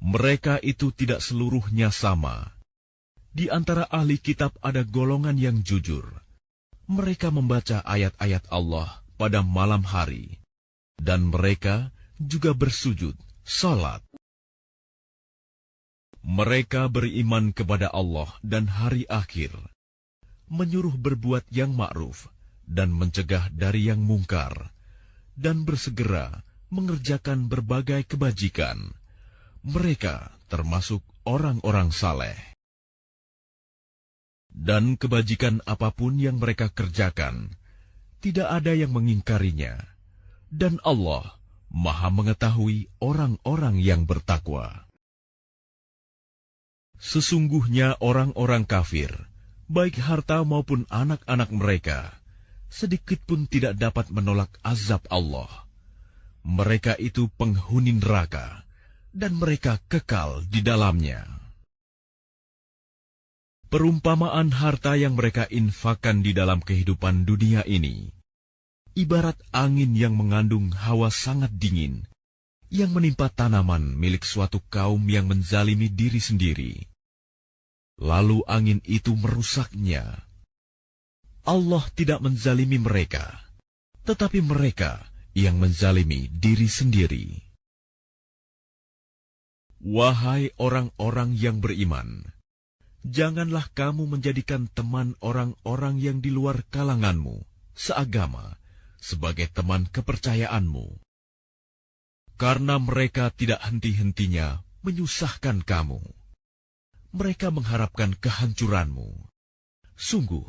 Mereka itu tidak seluruhnya sama. Di antara ahli kitab ada golongan yang jujur. Mereka membaca ayat-ayat Allah pada malam hari, dan mereka juga bersujud, salat. Mereka beriman kepada Allah dan hari akhir, menyuruh berbuat yang ma'ruf dan mencegah dari yang mungkar, dan bersegera mengerjakan berbagai kebajikan. Mereka termasuk orang-orang saleh. Dan kebajikan apapun yang mereka kerjakan, tidak ada yang mengingkarinya. Dan Allah Maha mengetahui orang-orang yang bertakwa. Sesungguhnya orang-orang kafir, baik harta maupun anak-anak mereka, sedikit pun tidak dapat menolak azab Allah. Mereka itu penghuni neraka, dan mereka kekal di dalamnya. Perumpamaan harta yang mereka infakkan di dalam kehidupan dunia ini, ibarat angin yang mengandung hawa sangat dingin, yang menimpa tanaman milik suatu kaum yang menzalimi diri sendiri. Lalu angin itu merusaknya. Allah tidak menzalimi mereka, tetapi mereka yang menzalimi diri sendiri. Wahai orang-orang yang beriman, janganlah kamu menjadikan teman orang-orang yang di luar kalanganmu, seagama, sebagai teman kepercayaanmu. Karena mereka tidak henti-hentinya menyusahkan kamu. Mereka mengharapkan kehancuranmu. Sungguh,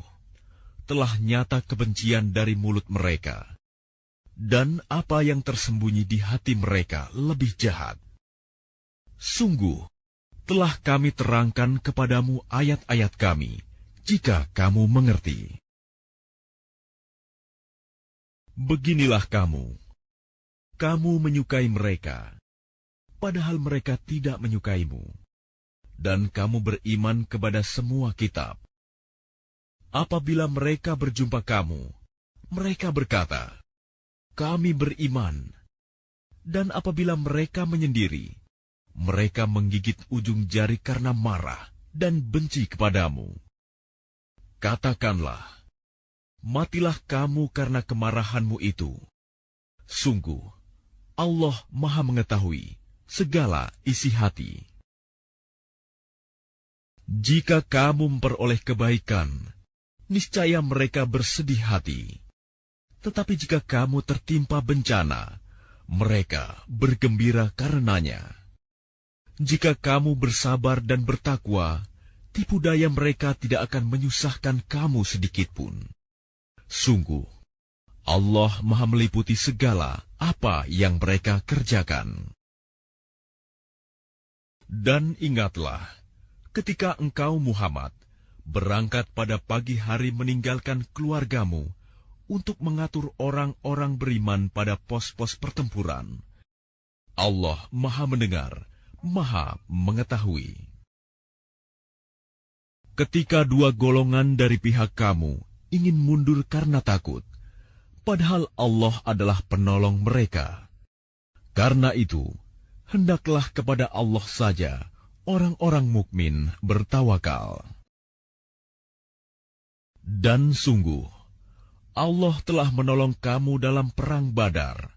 telah nyata kebencian dari mulut mereka, dan apa yang tersembunyi di hati mereka lebih jahat. Sungguh, telah kami terangkan kepadamu ayat-ayat kami, jika kamu mengerti. Beginilah kamu menyukai mereka, padahal mereka tidak menyukaimu, dan kamu beriman kepada semua kitab. Apabila mereka berjumpa kamu, mereka berkata, "Kami beriman." Dan apabila mereka menyendiri, mereka menggigit ujung jari karena marah dan benci kepadamu. Katakanlah, matilah kamu karena kemarahanmu itu. Sungguh, Allah Maha mengetahui segala isi hati. Jika kamu memperoleh kebaikan, niscaya mereka bersedih hati. Tetapi jika kamu tertimpa bencana, mereka bergembira karenanya. Jika kamu bersabar dan bertakwa, tipu daya mereka tidak akan menyusahkan kamu sedikitpun. Sungguh, Allah Maha meliputi segala apa yang mereka kerjakan. Dan ingatlah, ketika engkau Muhammad berangkat pada pagi hari meninggalkan keluargamu untuk mengatur orang-orang beriman pada pos-pos pertempuran, Allah Maha mendengar, Maha mengetahui. Ketika dua golongan dari pihak kamu ingin mundur karena takut, padahal Allah adalah penolong mereka. Karena itu, hendaklah kepada Allah saja orang-orang mukmin bertawakal. Dan sungguh, Allah telah menolong kamu dalam perang Badar,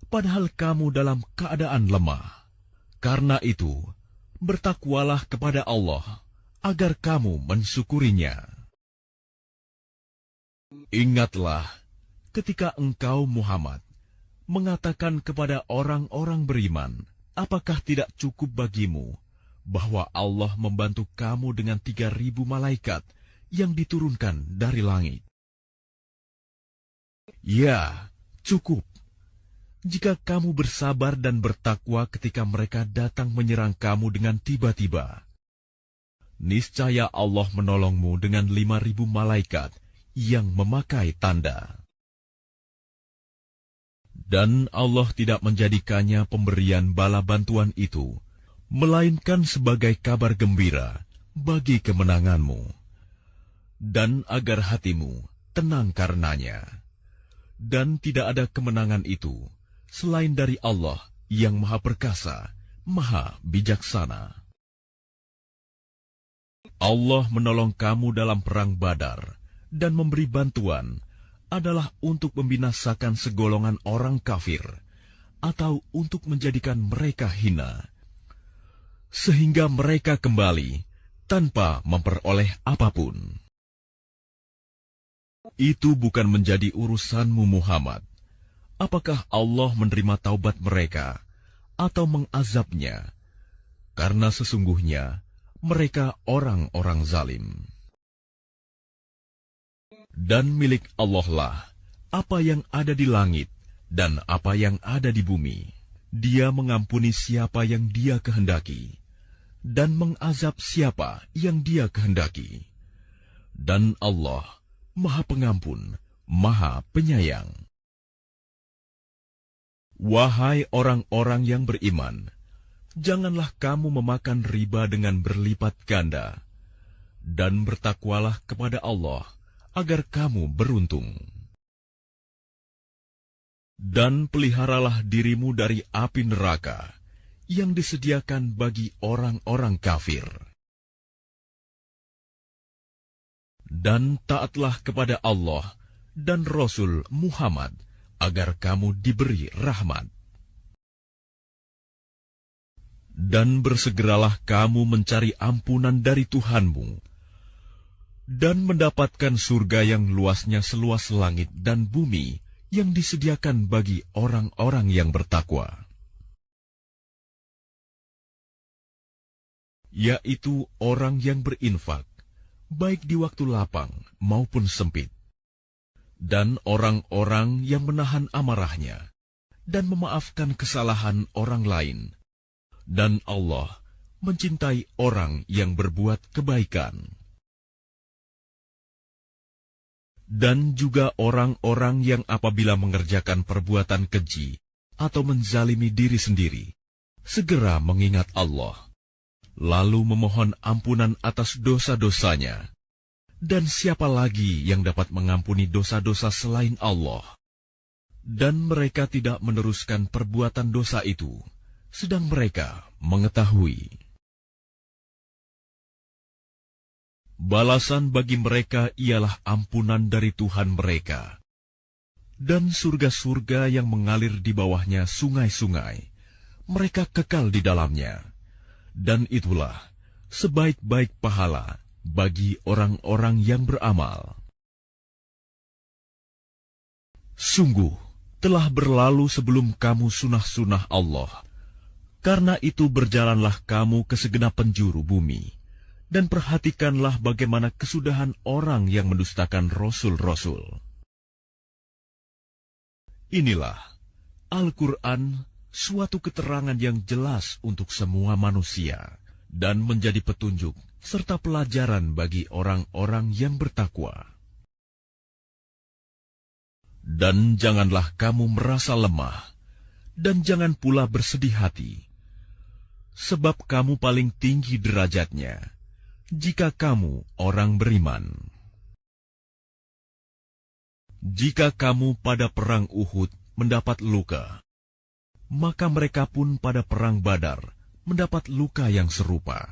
padahal kamu dalam keadaan lemah. Karena itu, bertakwalah kepada Allah, agar kamu mensyukurinya. Ingatlah, ketika engkau Muhammad mengatakan kepada orang-orang beriman, apakah tidak cukup bagimu bahwa Allah membantu kamu dengan 3.000 malaikat yang diturunkan dari langit? Ya, cukup. Jika kamu bersabar dan bertakwa ketika mereka datang menyerang kamu dengan tiba-tiba, niscaya Allah menolongmu dengan 5.000 malaikat yang memakai tanda. Dan Allah tidak menjadikannya pemberian bala bantuan itu, melainkan sebagai kabar gembira bagi kemenanganmu, dan agar hatimu tenang karenanya. dan tidak ada kemenangan itu selain dari Allah yang Maha Perkasa, Maha Bijaksana. Allah menolong kamu dalam perang Badar dan memberi bantuan adalah untuk membinasakan segolongan orang kafir atau untuk menjadikan mereka hina, sehingga mereka kembali tanpa memperoleh apapun. Itu bukan menjadi urusanmu, Muhammad. Apakah Allah menerima taubat mereka atau mengazabnya? Karena sesungguhnya mereka orang-orang zalim. Dan milik Allah lah apa yang ada di langit dan apa yang ada di bumi. Dia mengampuni siapa yang Dia kehendaki dan mengazab siapa yang Dia kehendaki. Dan Allah Maha Pengampun, Maha Penyayang. Wahai orang-orang yang beriman, janganlah kamu memakan riba dengan berlipat ganda, dan bertakwalah kepada Allah agar kamu beruntung. Dan peliharalah dirimu dari api neraka yang disediakan bagi orang-orang kafir. Dan taatlah kepada Allah dan Rasul Muhammad agar kamu diberi rahmat. Dan bersegeralah kamu mencari ampunan dari Tuhanmu dan mendapatkan surga yang luasnya seluas langit dan bumi yang disediakan bagi orang-orang yang bertakwa, yaitu orang yang berinfak, baik di waktu lapang maupun sempit, dan orang-orang yang menahan amarahnya dan memaafkan kesalahan orang lain, dan Allah mencintai orang yang berbuat kebaikan. Dan juga orang-orang yang apabila mengerjakan perbuatan keji atau menzalimi diri sendiri, segera mengingat Allah, lalu memohon ampunan atas dosa-dosanya. Dan siapa lagi yang dapat mengampuni dosa-dosa selain Allah? Dan mereka tidak meneruskan perbuatan dosa itu, sedang mereka mengetahui. Balasan bagi mereka ialah ampunan dari Tuhan mereka, dan surga-surga yang mengalir di bawahnya sungai-sungai, mereka kekal di dalamnya, dan itulah sebaik-baik pahala bagi orang-orang yang beramal. Sungguh, telah berlalu sebelum kamu sunah-sunah Allah. Karena itu berjalanlah kamu ke segenap penjuru bumi, dan perhatikanlah bagaimana kesudahan orang yang mendustakan rasul-rasul. Inilah Al-Quran, suatu keterangan yang jelas untuk semua manusia, dan menjadi petunjuk serta pelajaran bagi orang-orang yang bertakwa. Dan janganlah kamu merasa lemah, dan jangan pula bersedih hati, sebab kamu paling tinggi derajatnya jika kamu orang beriman. Jika kamu pada perang Uhud mendapat luka, maka mereka pun pada perang Badar mendapat luka yang serupa.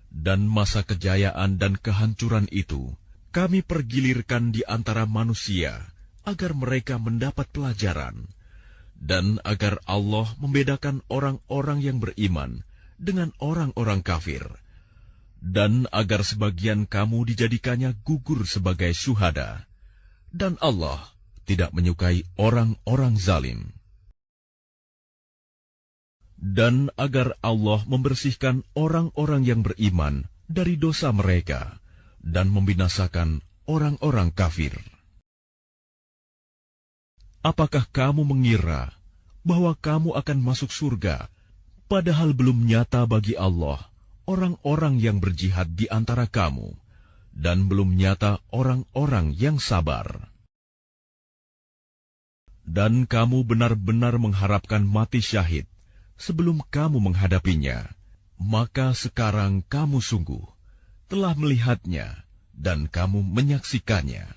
Dan masa kejayaan dan kehancuran itu kami pergilirkan di antara manusia agar mereka mendapat pelajaran, dan agar Allah membedakan orang-orang yang beriman dengan orang-orang kafir, dan agar sebagian kamu dijadikannya gugur sebagai syuhada, dan Allah tidak menyukai orang-orang zalim. Dan agar Allah membersihkan orang-orang yang beriman dari dosa mereka, dan membinasakan orang-orang kafir. Apakah kamu mengira bahwa kamu akan masuk surga, padahal belum nyata bagi Allah orang-orang yang berjihad di antara kamu, dan belum nyata orang-orang yang sabar? Dan kamu benar-benar mengharapkan mati syahid sebelum kamu menghadapinya, maka sekarang kamu sungguh telah melihatnya dan kamu menyaksikannya.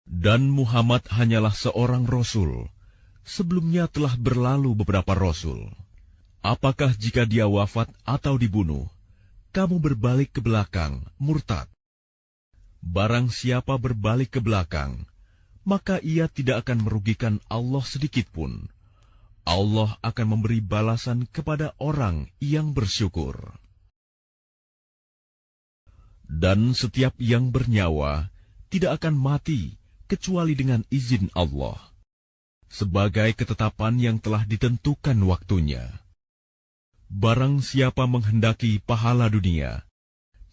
Dan Muhammad hanyalah seorang rasul. Sebelumnya telah berlalu beberapa rasul. Apakah jika dia wafat atau dibunuh, kamu berbalik ke belakang, murtad? Barang siapa berbalik ke belakang, maka ia tidak akan merugikan Allah sedikitpun. Allah akan memberi balasan kepada orang yang bersyukur. Dan setiap yang bernyawa tidak akan mati kecuali dengan izin Allah, sebagai ketetapan yang telah ditentukan waktunya. Barang siapa menghendaki pahala dunia,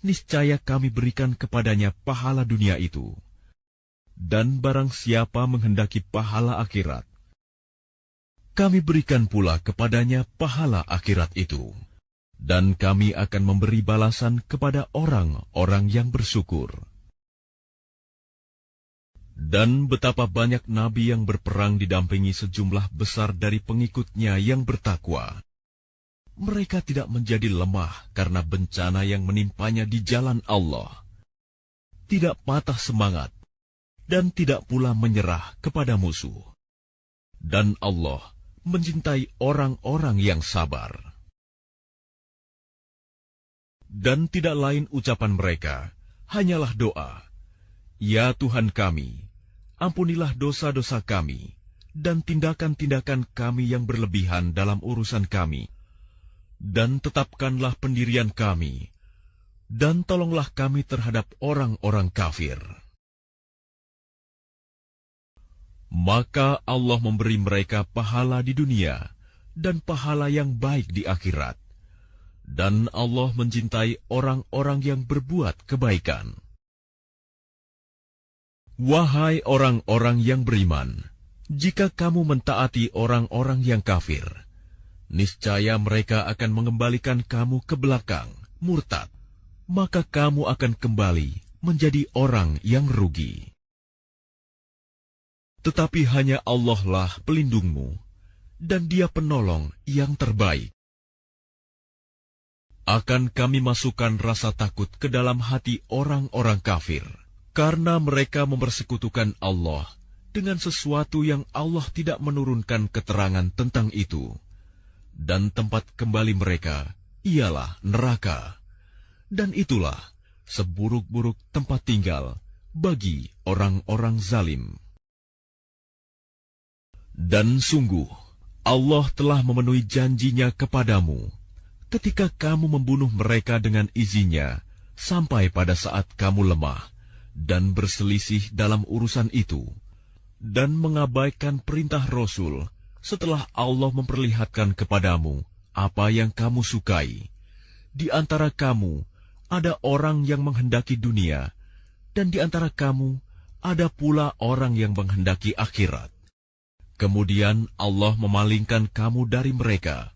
niscaya kami berikan kepadanya pahala dunia itu. Dan barang siapa menghendaki pahala akhirat, kami berikan pula kepadanya pahala akhirat itu. Dan kami akan memberi balasan kepada orang-orang yang bersyukur. Dan betapa banyak nabi yang berperang didampingi sejumlah besar dari pengikutnya yang bertakwa. Mereka tidak menjadi lemah karena bencana yang menimpanya di jalan Allah, tidak patah semangat, dan tidak pula menyerah kepada musuh. Dan Allah mencintai orang-orang yang sabar. Dan tidak lain ucapan mereka, hanyalah doa, "Ya Tuhan kami, ampunilah dosa-dosa kami, dan tindakan-tindakan kami yang berlebihan dalam urusan kami, dan tetapkanlah pendirian kami, dan tolonglah kami terhadap orang-orang kafir." Maka Allah memberi mereka pahala di dunia, dan pahala yang baik di akhirat. Dan Allah mencintai orang-orang yang berbuat kebaikan. Wahai orang-orang yang beriman, jika kamu mentaati orang-orang yang kafir, niscaya mereka akan mengembalikan kamu ke belakang, murtad, maka kamu akan kembali menjadi orang yang rugi. Tetapi hanya Allah lah pelindungmu, dan Dia penolong yang terbaik. Akan kami masukkan rasa takut ke dalam hati orang-orang kafir, karena mereka mempersekutukan Allah dengan sesuatu yang Allah tidak menurunkan keterangan tentang itu. Dan tempat kembali mereka ialah neraka. Dan itulah seburuk-buruk tempat tinggal bagi orang-orang zalim. Dan sungguh, Allah telah memenuhi janjinya kepadamu, ketika kamu membunuh mereka dengan izinnya, sampai pada saat kamu lemah, dan berselisih dalam urusan itu, dan mengabaikan perintah Rasul, setelah Allah memperlihatkan kepadamu apa yang kamu sukai. Di antara kamu ada orang yang menghendaki dunia, dan di antara kamu ada pula orang yang menghendaki akhirat. Kemudian Allah memalingkan kamu dari mereka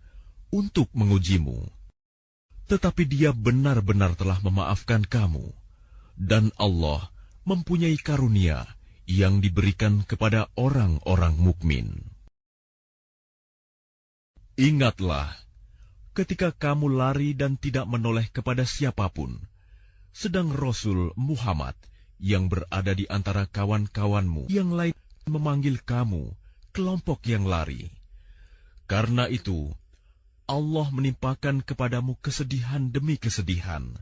untuk mengujimu. Tetapi Dia benar-benar telah memaafkan kamu, dan Allah mempunyai karunia yang diberikan kepada orang-orang mukmin. Ingatlah, ketika kamu lari dan tidak menoleh kepada siapapun, sedang Rasul Muhammad yang berada di antara kawan-kawanmu yang lain memanggil kamu, kelompok yang lari. Karena itu, Allah menimpakan kepadamu kesedihan demi kesedihan,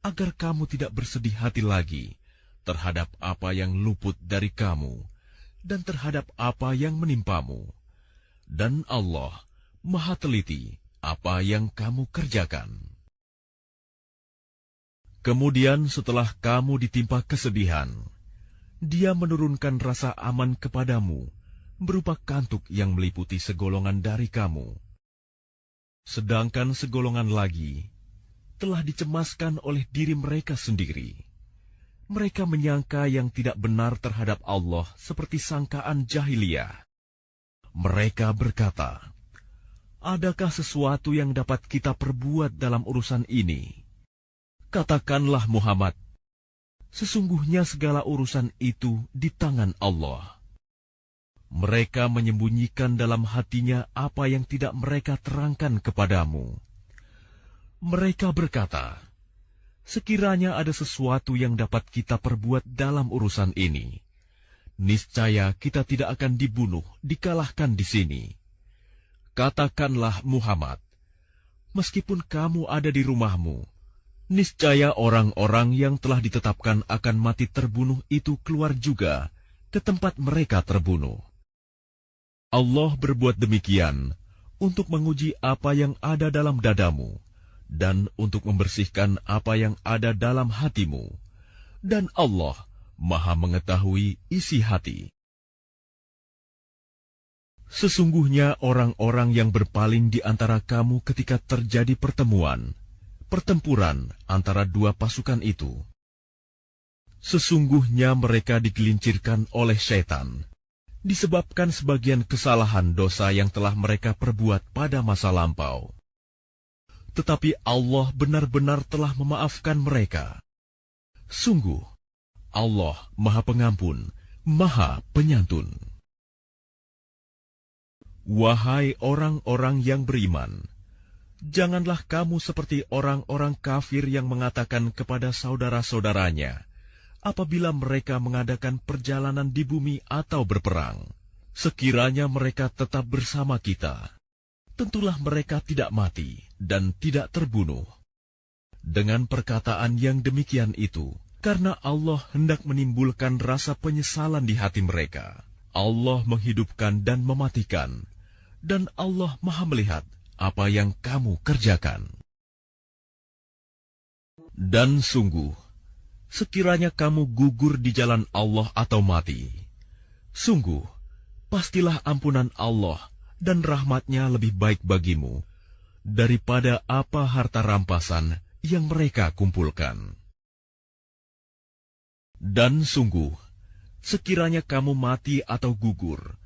agar kamu tidak bersedih hati lagi terhadap apa yang luput dari kamu, dan terhadap apa yang menimpamu. Dan Allah Maha teliti apa yang kamu kerjakan. Kemudian setelah kamu ditimpa kesedihan, Dia menurunkan rasa aman kepadamu, berupa kantuk yang meliputi segolongan dari kamu. Sedangkan segolongan lagi telah dicemaskan oleh diri mereka sendiri. Mereka menyangka yang tidak benar terhadap Allah seperti sangkaan jahiliyah. Mereka berkata, "Adakah sesuatu yang dapat kita perbuat dalam urusan ini?" Katakanlah Muhammad, sesungguhnya segala urusan itu di tangan Allah. Mereka menyembunyikan dalam hatinya apa yang tidak mereka terangkan kepadamu. Mereka berkata, "Sekiranya ada sesuatu yang dapat kita perbuat dalam urusan ini, niscaya kita tidak akan dibunuh, dikalahkan di sini. Katakanlah Muhammad, meskipun kamu ada di rumahmu, niscaya orang-orang yang telah ditetapkan akan mati terbunuh itu keluar juga ke tempat mereka terbunuh. Allah berbuat demikian untuk menguji apa yang ada dalam dadamu dan untuk membersihkan apa yang ada dalam hatimu. Dan Allah Maha mengetahui isi hati. Sesungguhnya orang-orang yang berpaling di antara kamu ketika terjadi pertempuran antara dua pasukan itu, sesungguhnya mereka digelincirkan oleh syaitan, disebabkan sebagian kesalahan dosa yang telah mereka perbuat pada masa lampau. Tetapi Allah benar-benar telah memaafkan mereka. Sungguh, Allah Maha Pengampun, Maha Penyantun. Wahai orang-orang yang beriman, janganlah kamu seperti orang-orang kafir yang mengatakan kepada saudara-saudaranya, apabila mereka mengadakan perjalanan di bumi atau berperang, sekiranya mereka tetap bersama kita, tentulah mereka tidak mati dan tidak terbunuh. Dengan perkataan yang demikian itu, karena Allah hendak menimbulkan rasa penyesalan di hati mereka, Allah menghidupkan dan mematikan, dan Allah Maha melihat apa yang kamu kerjakan. Dan sungguh, sekiranya kamu gugur di jalan Allah atau mati, sungguh, pastilah ampunan Allah dan rahmat-Nya lebih baik bagimu daripada apa harta rampasan yang mereka kumpulkan. Dan sungguh, sekiranya kamu mati atau gugur,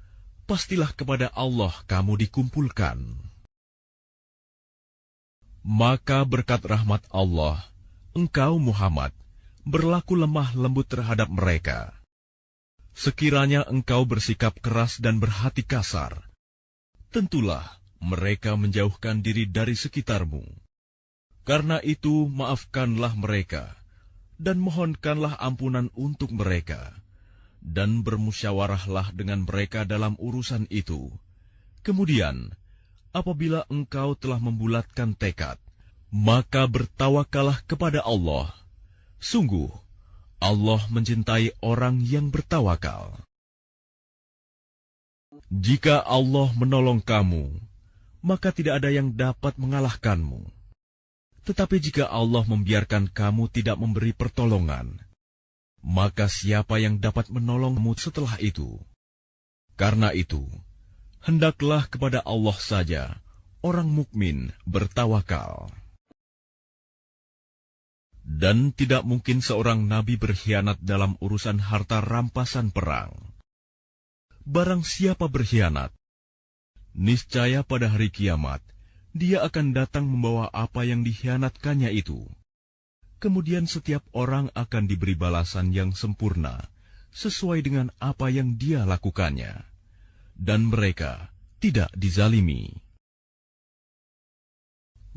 pastilah kepada Allah kamu dikumpulkan. Maka berkat rahmat Allah, engkau Muhammad berlaku lemah lembut terhadap mereka. Sekiranya engkau bersikap keras dan berhati kasar, tentulah mereka menjauhkan diri dari sekitarmu. Karena itu maafkanlah mereka, dan mohonkanlah ampunan untuk mereka, dan bermusyawarahlah dengan mereka dalam urusan itu. Kemudian, apabila engkau telah membulatkan tekad, maka bertawakallah kepada Allah. Sungguh, Allah mencintai orang yang bertawakal. Jika Allah menolong kamu, maka tidak ada yang dapat mengalahkanmu. Tetapi jika Allah membiarkan kamu tidak memberi pertolongan, maka siapa yang dapat menolongmu setelah itu? Karena itu, hendaklah kepada Allah saja orang mukmin bertawakal. Dan tidak mungkin seorang nabi berkhianat dalam urusan harta rampasan perang. Barang siapa berkhianat, niscaya pada hari kiamat, dia akan datang membawa apa yang dikhianatkannya itu. Kemudian setiap orang akan diberi balasan yang sempurna, sesuai dengan apa yang dia lakukannya. Dan mereka tidak dizalimi.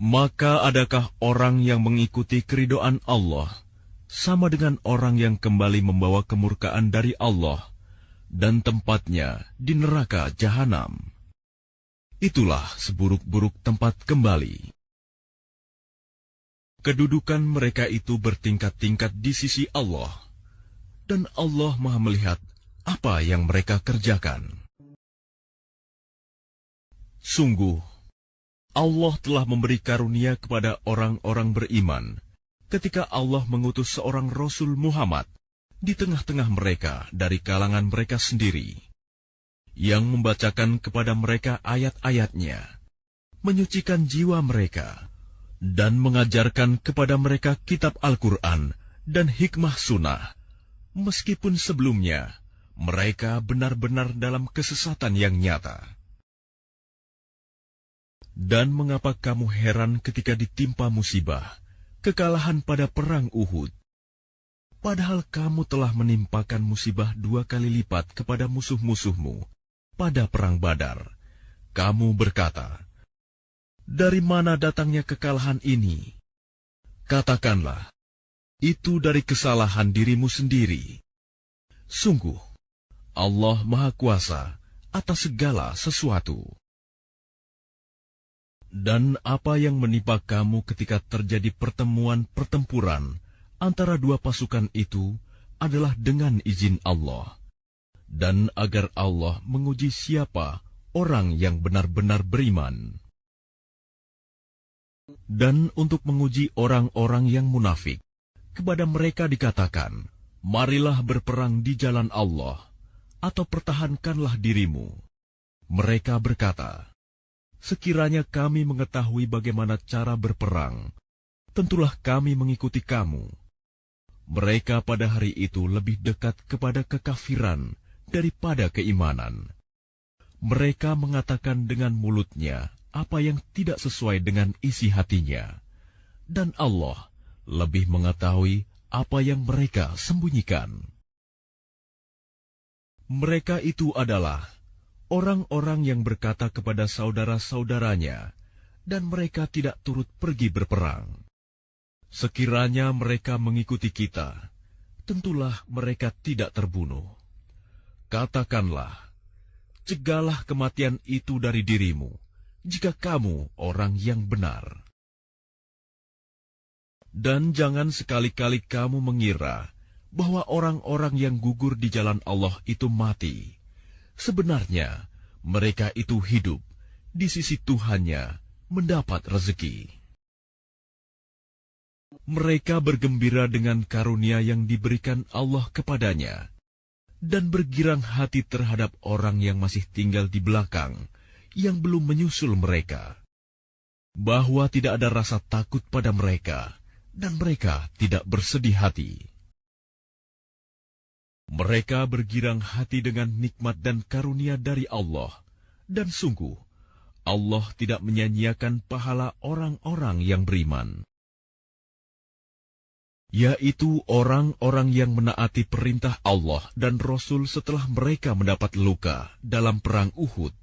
Maka adakah orang yang mengikuti keridhaan Allah, sama dengan orang yang kembali membawa kemurkaan dari Allah, dan tempatnya di neraka jahanam? Itulah seburuk-buruk tempat kembali. Kedudukan mereka itu bertingkat-tingkat di sisi Allah, dan Allah Maha melihat apa yang mereka kerjakan. Sungguh, Allah telah memberi karunia kepada orang-orang beriman ketika Allah mengutus seorang Rasul Muhammad di tengah-tengah mereka dari kalangan mereka sendiri, yang membacakan kepada mereka ayat-ayatnya, menyucikan jiwa mereka, dan mengajarkan kepada mereka kitab Al-Quran dan hikmah sunnah, meskipun sebelumnya mereka benar-benar dalam kesesatan yang nyata. Dan mengapa kamu heran ketika ditimpa musibah, kekalahan pada perang Uhud? Padahal kamu telah menimpakan musibah 2 kali lipat kepada musuh-musuhmu pada perang Badar. Kamu berkata, dari mana datangnya kekalahan ini? Katakanlah, itu dari kesalahan dirimu sendiri. Sungguh, Allah Maha Kuasa atas segala sesuatu. Dan apa yang menimpa kamu ketika terjadi pertempuran antara dua pasukan itu adalah dengan izin Allah, dan agar Allah menguji siapa orang yang benar-benar beriman. Dan untuk menguji orang-orang yang munafik, kepada mereka dikatakan, marilah berperang di jalan Allah, atau pertahankanlah dirimu. Mereka berkata, sekiranya kami mengetahui bagaimana cara berperang, tentulah kami mengikuti kamu. Mereka pada hari itu lebih dekat kepada kekafiran daripada keimanan. Mereka mengatakan dengan mulutnya apa yang tidak sesuai dengan isi hatinya, dan Allah lebih mengetahui apa yang mereka sembunyikan. Mereka itu adalah orang-orang yang berkata kepada saudara-saudaranya, dan mereka tidak turut pergi berperang, sekiranya mereka mengikuti kita, tentulah mereka tidak terbunuh. Katakanlah, cegahlah kematian itu dari dirimu, jika kamu orang yang benar. Dan jangan sekali-kali kamu mengira bahwa orang-orang yang gugur di jalan Allah itu mati. Sebenarnya, mereka itu hidup di sisi Tuhannya, mendapat rezeki. Mereka bergembira dengan karunia yang diberikan Allah kepadanya, dan bergirang hati terhadap orang yang masih tinggal di belakang, yang belum menyusul mereka, bahwa tidak ada rasa takut pada mereka, dan mereka tidak bersedih hati. Mereka bergirang hati dengan nikmat dan karunia dari Allah, dan sungguh, Allah tidak menyanyiakan pahala orang-orang yang beriman, yaitu orang-orang yang menaati perintah Allah dan Rasul setelah mereka mendapat luka dalam perang Uhud,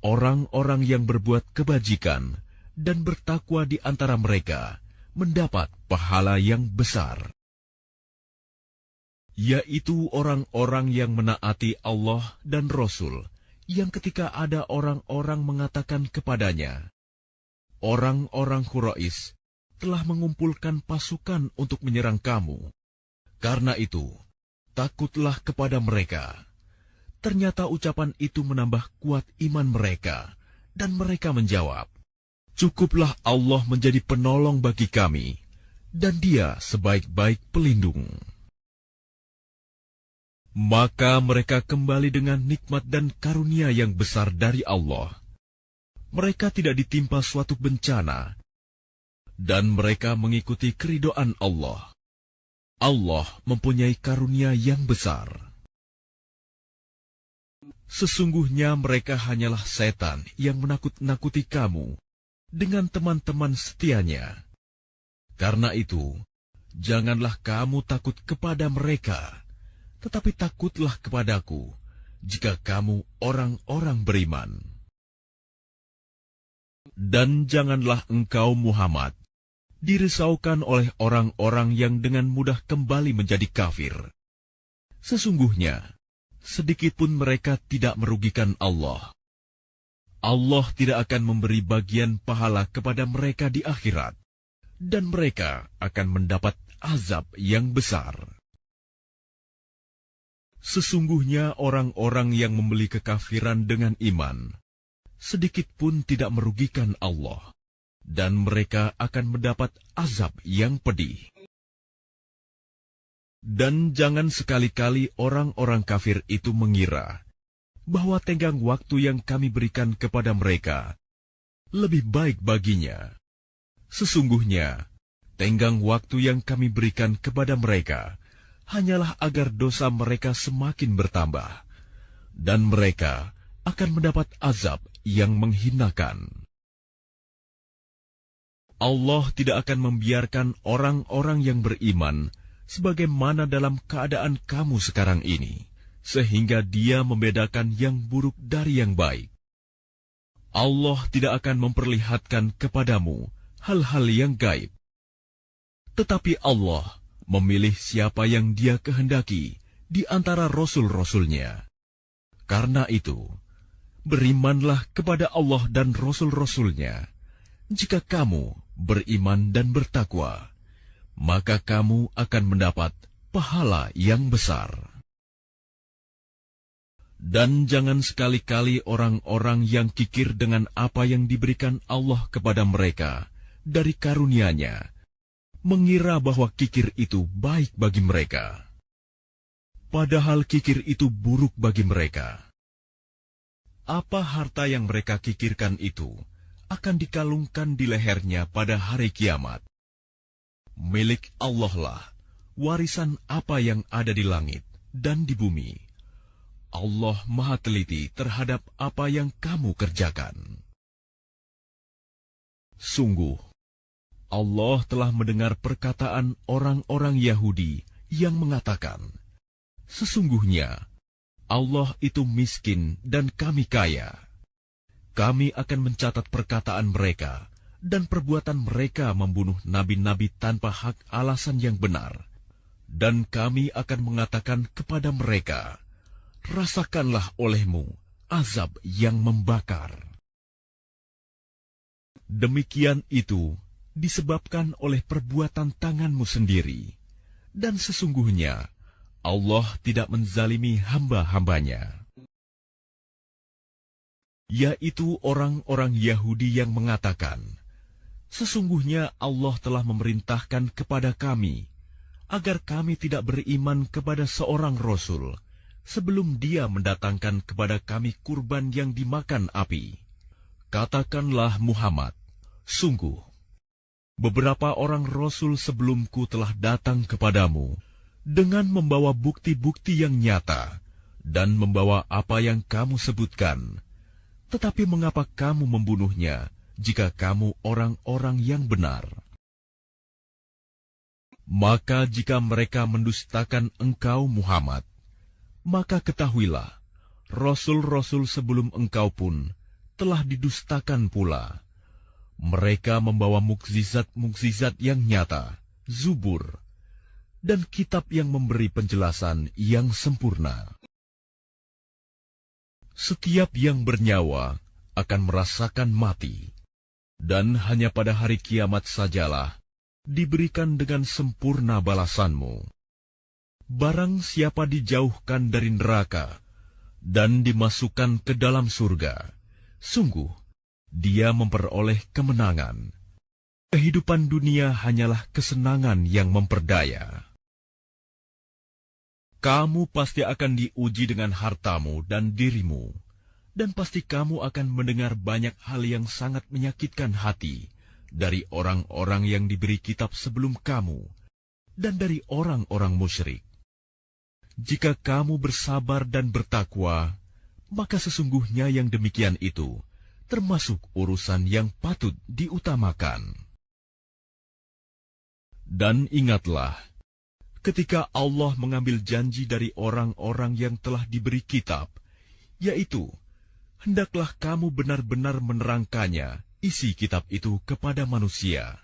orang-orang yang berbuat kebajikan dan bertakwa di antara mereka mendapat pahala yang besar, yaitu orang-orang yang menaati Allah dan Rasul, yang ketika ada orang-orang mengatakan kepadanya, orang-orang Quraisy telah mengumpulkan pasukan untuk menyerang kamu. Karena itu, takutlah kepada mereka. Ternyata ucapan itu menambah kuat iman mereka, dan mereka menjawab, cukuplah Allah menjadi penolong bagi kami, dan Dia sebaik-baik pelindung. Maka mereka kembali dengan nikmat dan karunia yang besar dari Allah. Mereka tidak ditimpa suatu bencana, dan mereka mengikuti keridhaan Allah. Allah mempunyai karunia yang besar. Sesungguhnya mereka hanyalah setan yang menakut-nakuti kamu dengan teman-teman setianya. Karena itu, janganlah kamu takut kepada mereka, tetapi takutlah kepadaku jika kamu orang-orang beriman. Dan janganlah engkau Muhammad dirisaukan oleh orang-orang yang dengan mudah kembali menjadi kafir. Sesungguhnya, sedikitpun mereka tidak merugikan Allah. Allah tidak akan memberi bagian pahala kepada mereka di akhirat, dan mereka akan mendapat azab yang besar. Sesungguhnya orang-orang yang membeli kekafiran dengan iman, sedikitpun tidak merugikan Allah, dan mereka akan mendapat azab yang pedih. Dan jangan sekali-kali orang-orang kafir itu mengira bahwa tenggang waktu yang kami berikan kepada mereka lebih baik baginya. Sesungguhnya, tenggang waktu yang kami berikan kepada mereka hanyalah agar dosa mereka semakin bertambah, dan mereka akan mendapat azab yang menghinakan. Allah tidak akan membiarkan orang-orang yang beriman sebagaimana dalam keadaan kamu sekarang ini, sehingga Dia membedakan yang buruk dari yang baik. Allah tidak akan memperlihatkan kepadamu hal-hal yang gaib, tetapi Allah memilih siapa yang Dia kehendaki di antara rasul-rasulnya. Karena itu, berimanlah kepada Allah dan Rasul-Rasul-Nya. Jika kamu beriman dan bertakwa, maka kamu akan mendapat pahala yang besar. Dan jangan sekali-kali orang-orang yang kikir dengan apa yang diberikan Allah kepada mereka dari karunia-Nya, mengira bahwa kikir itu baik bagi mereka. Padahal kikir itu buruk bagi mereka. Apa harta yang mereka kikirkan itu akan dikalungkan di lehernya pada hari kiamat. Milik Allah lah warisan apa yang ada di langit dan di bumi. Allah Maha Teliti terhadap apa yang kamu kerjakan. Sungguh, Allah telah mendengar perkataan orang-orang Yahudi yang mengatakan, sesungguhnya Allah itu miskin dan kami kaya. Kami akan mencatat perkataan mereka dan perbuatan mereka membunuh nabi-nabi tanpa hak alasan yang benar. Dan kami akan mengatakan kepada mereka, rasakanlah olehmu azab yang membakar. Demikian itu disebabkan oleh perbuatan tanganmu sendiri, dan sesungguhnya Allah tidak menzalimi hamba-hambanya. Yaitu orang-orang Yahudi yang mengatakan, sesungguhnya Allah telah memerintahkan kepada kami agar kami tidak beriman kepada seorang Rasul sebelum dia mendatangkan kepada kami kurban yang dimakan api. Katakanlah Muhammad, sungguh, beberapa orang Rasul sebelumku telah datang kepadamu dengan membawa bukti-bukti yang nyata dan membawa apa yang kamu sebutkan. Tetapi mengapa kamu membunuhnya jika kamu orang-orang yang benar? Maka jika mereka mendustakan engkau Muhammad, maka ketahuilah, Rasul-Rasul sebelum engkau pun telah didustakan pula. Mereka membawa mukjizat-mukjizat yang nyata, Zubur, dan kitab yang memberi penjelasan yang sempurna. Setiap yang bernyawa akan merasakan mati, dan hanya pada hari kiamat sajalah diberikan dengan sempurna balasanmu. Barang siapa dijauhkan dari neraka dan dimasukkan ke dalam surga, sungguh dia memperoleh kemenangan. Kehidupan dunia hanyalah kesenangan yang memperdaya. Kamu pasti akan diuji dengan hartamu dan dirimu, dan pasti kamu akan mendengar banyak hal yang sangat menyakitkan hati dari orang-orang yang diberi kitab sebelum kamu, dan dari orang-orang musyrik. Jika kamu bersabar dan bertakwa, maka sesungguhnya yang demikian itu termasuk urusan yang patut diutamakan. Dan ingatlah, ketika Allah mengambil janji dari orang-orang yang telah diberi kitab, yaitu, hendaklah kamu benar-benar menerangkannya, isi kitab itu kepada manusia.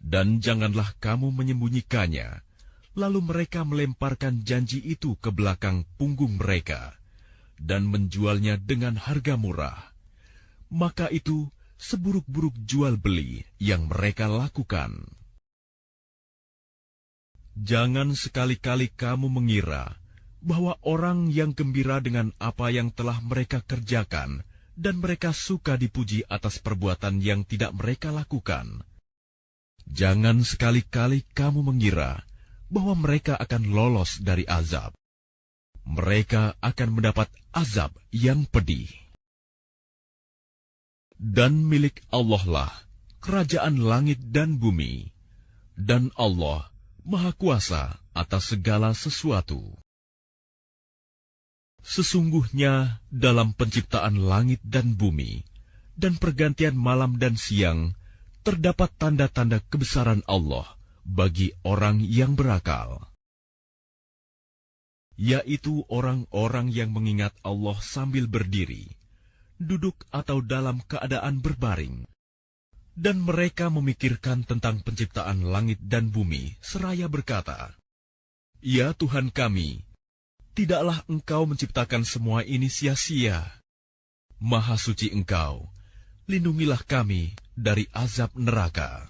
Dan janganlah kamu menyembunyikannya, lalu mereka melemparkan janji itu ke belakang punggung mereka, dan menjualnya dengan harga murah. Maka itu seburuk-buruk jual beli yang mereka lakukan. Jangan sekali-kali kamu mengira bahwa orang yang gembira dengan apa yang telah mereka kerjakan dan mereka suka dipuji atas perbuatan yang tidak mereka lakukan. Jangan sekali-kali kamu mengira bahwa mereka akan lolos dari azab. Mereka akan mendapat azab yang pedih. Dan milik Allah lah kerajaan langit dan bumi, dan Allah Maha Kuasa atas segala sesuatu. Sesungguhnya dalam penciptaan langit dan bumi, dan pergantian malam dan siang, terdapat tanda-tanda kebesaran Allah bagi orang yang berakal, yaitu orang-orang yang mengingat Allah sambil berdiri, duduk atau dalam keadaan berbaring. Dan mereka memikirkan tentang penciptaan langit dan bumi, seraya berkata, Ya Tuhan kami, tidaklah Engkau menciptakan semua ini sia-sia. Maha suci Engkau, lindungilah kami dari azab neraka.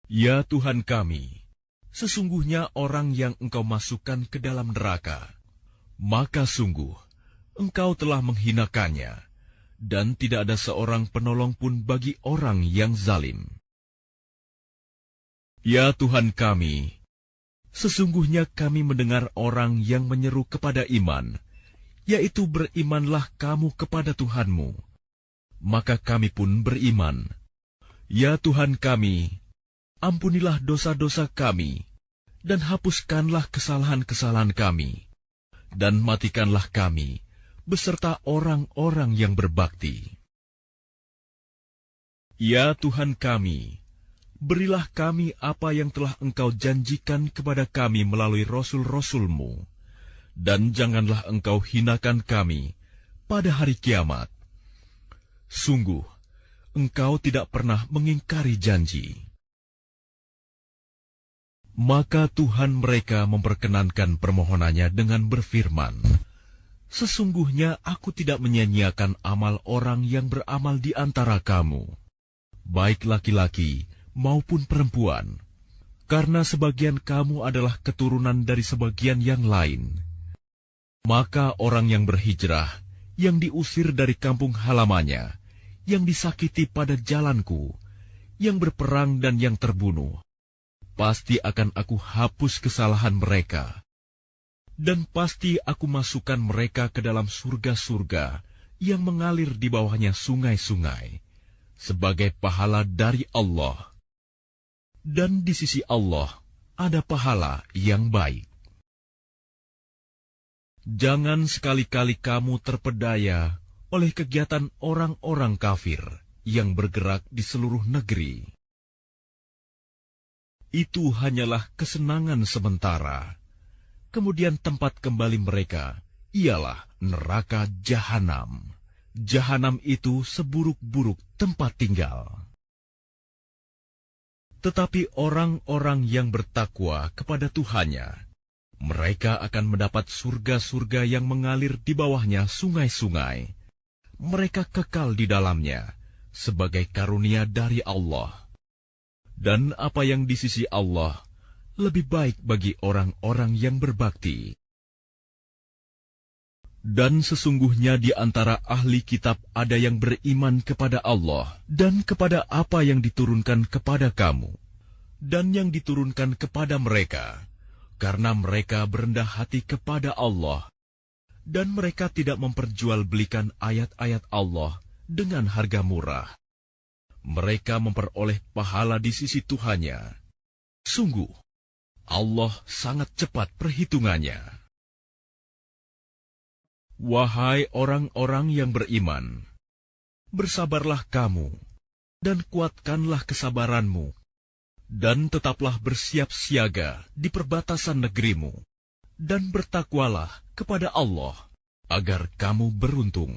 Ya Tuhan kami, sesungguhnya orang yang Engkau masukkan ke dalam neraka, maka sungguh Engkau telah menghinakannya, dan tidak ada seorang penolong pun bagi orang yang zalim. Ya Tuhan kami, sesungguhnya kami mendengar orang yang menyeru kepada iman, yaitu berimanlah kamu kepada Tuhanmu. Maka kami pun beriman. Ya Tuhan kami, ampunilah dosa-dosa kami, dan hapuskanlah kesalahan-kesalahan kami, dan matikanlah kami beserta orang-orang yang berbakti. Ya Tuhan kami, berilah kami apa yang telah Engkau janjikan kepada kami melalui rasul-rasul-Mu, dan janganlah Engkau hinakan kami pada hari kiamat. Sungguh, Engkau tidak pernah mengingkari janji. Maka Tuhan mereka memperkenankan permohonannya dengan berfirman, sesungguhnya aku tidak menyia-nyiakan amal orang yang beramal di antara kamu, baik laki-laki maupun perempuan, karena sebagian kamu adalah keturunan dari sebagian yang lain. Maka orang yang berhijrah, yang diusir dari kampung halamannya, yang disakiti pada jalanku, yang berperang dan yang terbunuh, pasti akan aku hapus kesalahan mereka, dan pasti aku masukkan mereka ke dalam surga-surga yang mengalir di bawahnya sungai-sungai, sebagai pahala dari Allah. Dan di sisi Allah ada pahala yang baik. Jangan sekali-kali kamu terpedaya oleh kegiatan orang-orang kafir yang bergerak di seluruh negeri. Itu hanyalah kesenangan sementara. Kemudian tempat kembali mereka ialah neraka Jahanam. Jahanam itu seburuk-buruk tempat tinggal. Tetapi orang-orang yang bertakwa kepada Tuhannya, mereka akan mendapat surga-surga yang mengalir di bawahnya sungai-sungai. Mereka kekal di dalamnya sebagai karunia dari Allah. Dan apa yang di sisi Allah lebih baik bagi orang-orang yang berbakti. Dan sesungguhnya di antara ahli kitab ada yang beriman kepada Allah dan kepada apa yang diturunkan kepada kamu dan yang diturunkan kepada mereka, karena mereka berendah hati kepada Allah, dan mereka tidak memperjualbelikan ayat-ayat Allah dengan harga murah. Mereka memperoleh pahala di sisi Tuhannya. Sungguh, Allah sangat cepat perhitungannya. Wahai orang-orang yang beriman, bersabarlah kamu, dan kuatkanlah kesabaranmu, dan tetaplah bersiap siaga di perbatasan negerimu, dan bertakwalah kepada Allah, agar kamu beruntung.